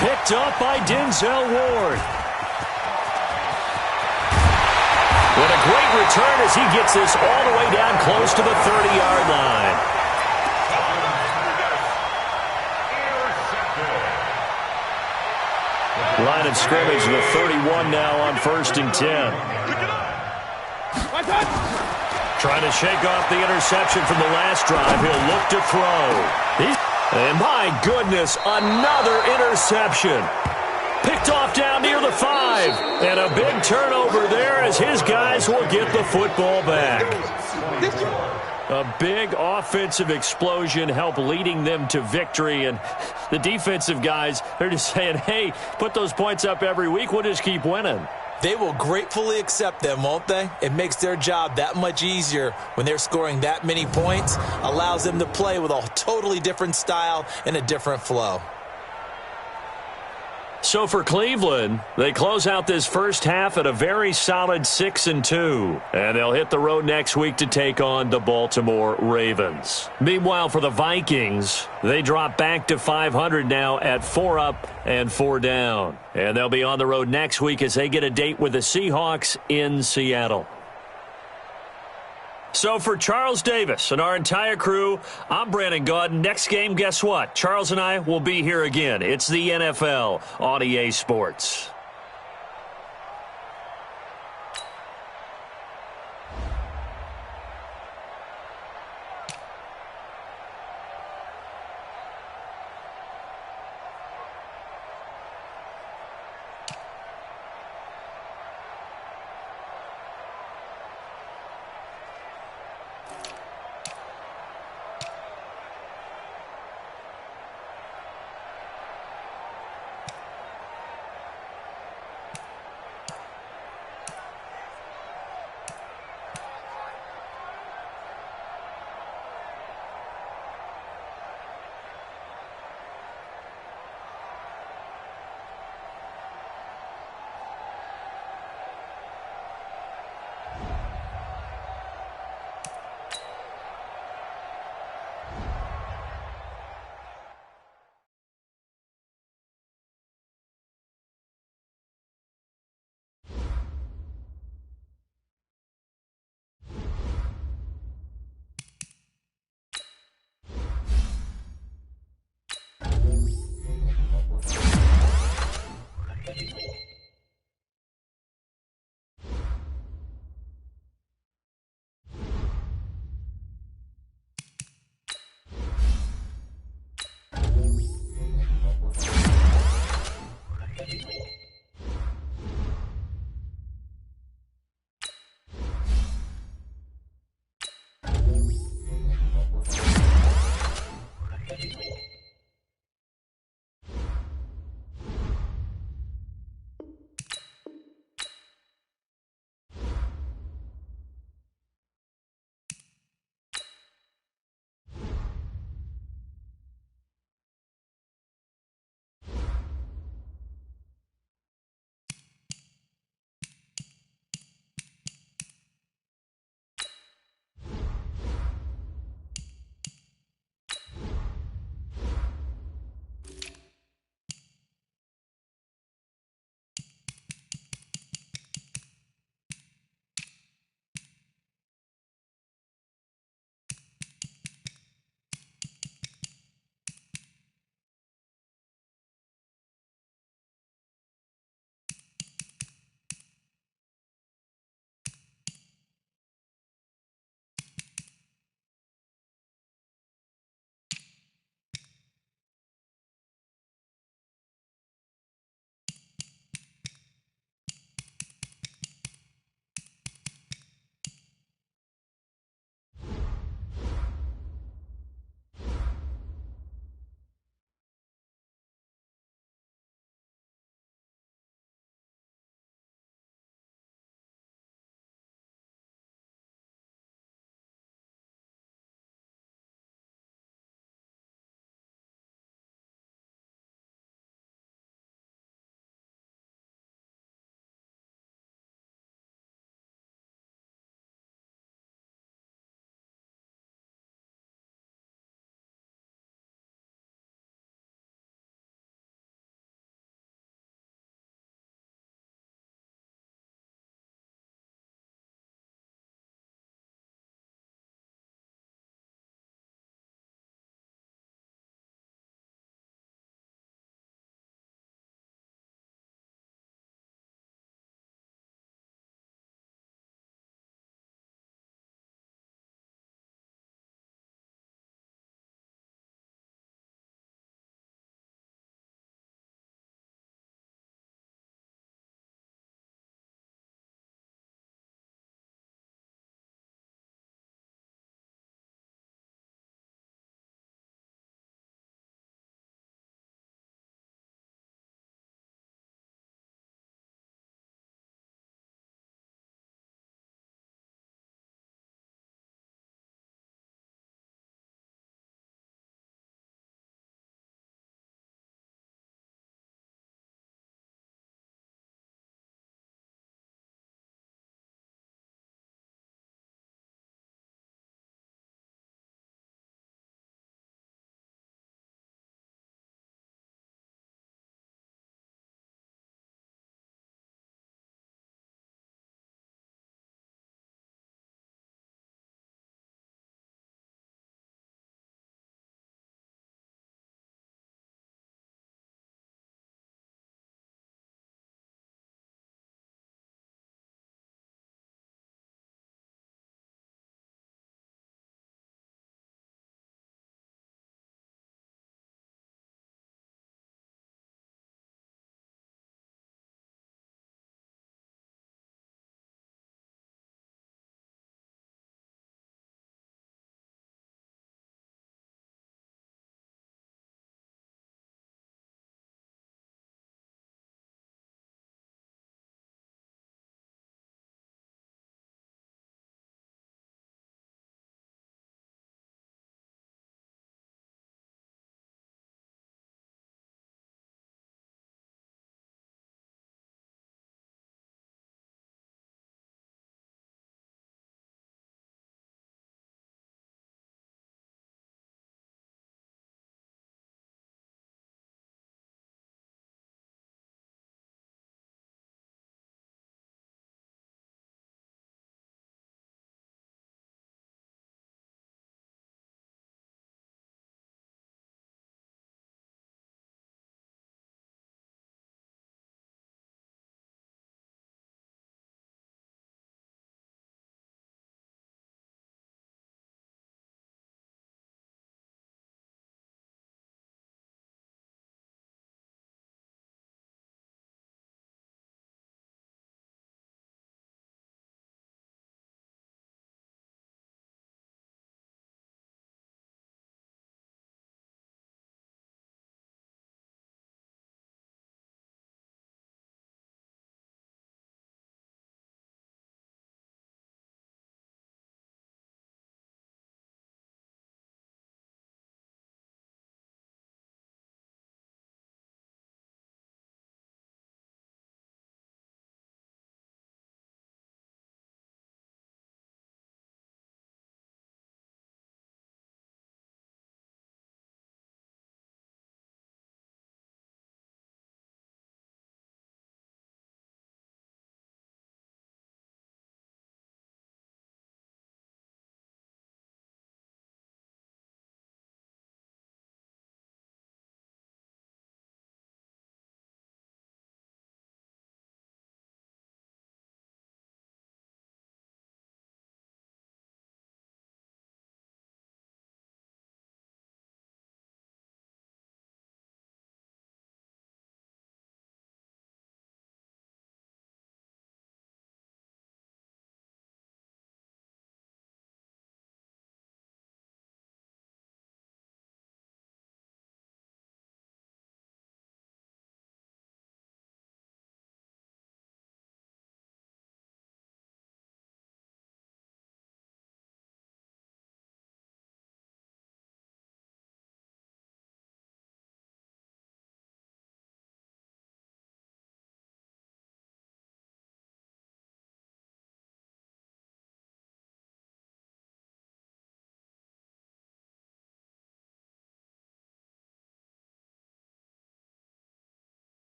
Picked up by Denzel Ward. What a great return as he gets this all the way down close to the 30-yard line. Line of scrimmage, the 31 now on 1st and 10. Trying to shake off the interception from the last drive. He'll look to throw. And my goodness, another interception. Picked off down near the 5. And a big turnover there as his guys will get the football back. A big offensive explosion helped leading them to victory. And the defensive guys, they're just saying, hey, put those points up every week. We'll just keep winning.
They will gratefully accept them, won't they? It makes their job that much easier when they're scoring that many points. Allows them to play with a totally different style and a different flow.
So for Cleveland, they close out this first half at a very solid 6-2. And they'll hit the road next week to take on the Baltimore Ravens. Meanwhile, for the Vikings, they drop back to 500 now at 4 up and 4 down. And they'll be on the road next week as they get a date with the Seahawks in Seattle. So for Charles Davis and our entire crew, I'm Brandon Gaudin. Next game, guess what? Charles and I will be here again. It's the NFL on EA Sports.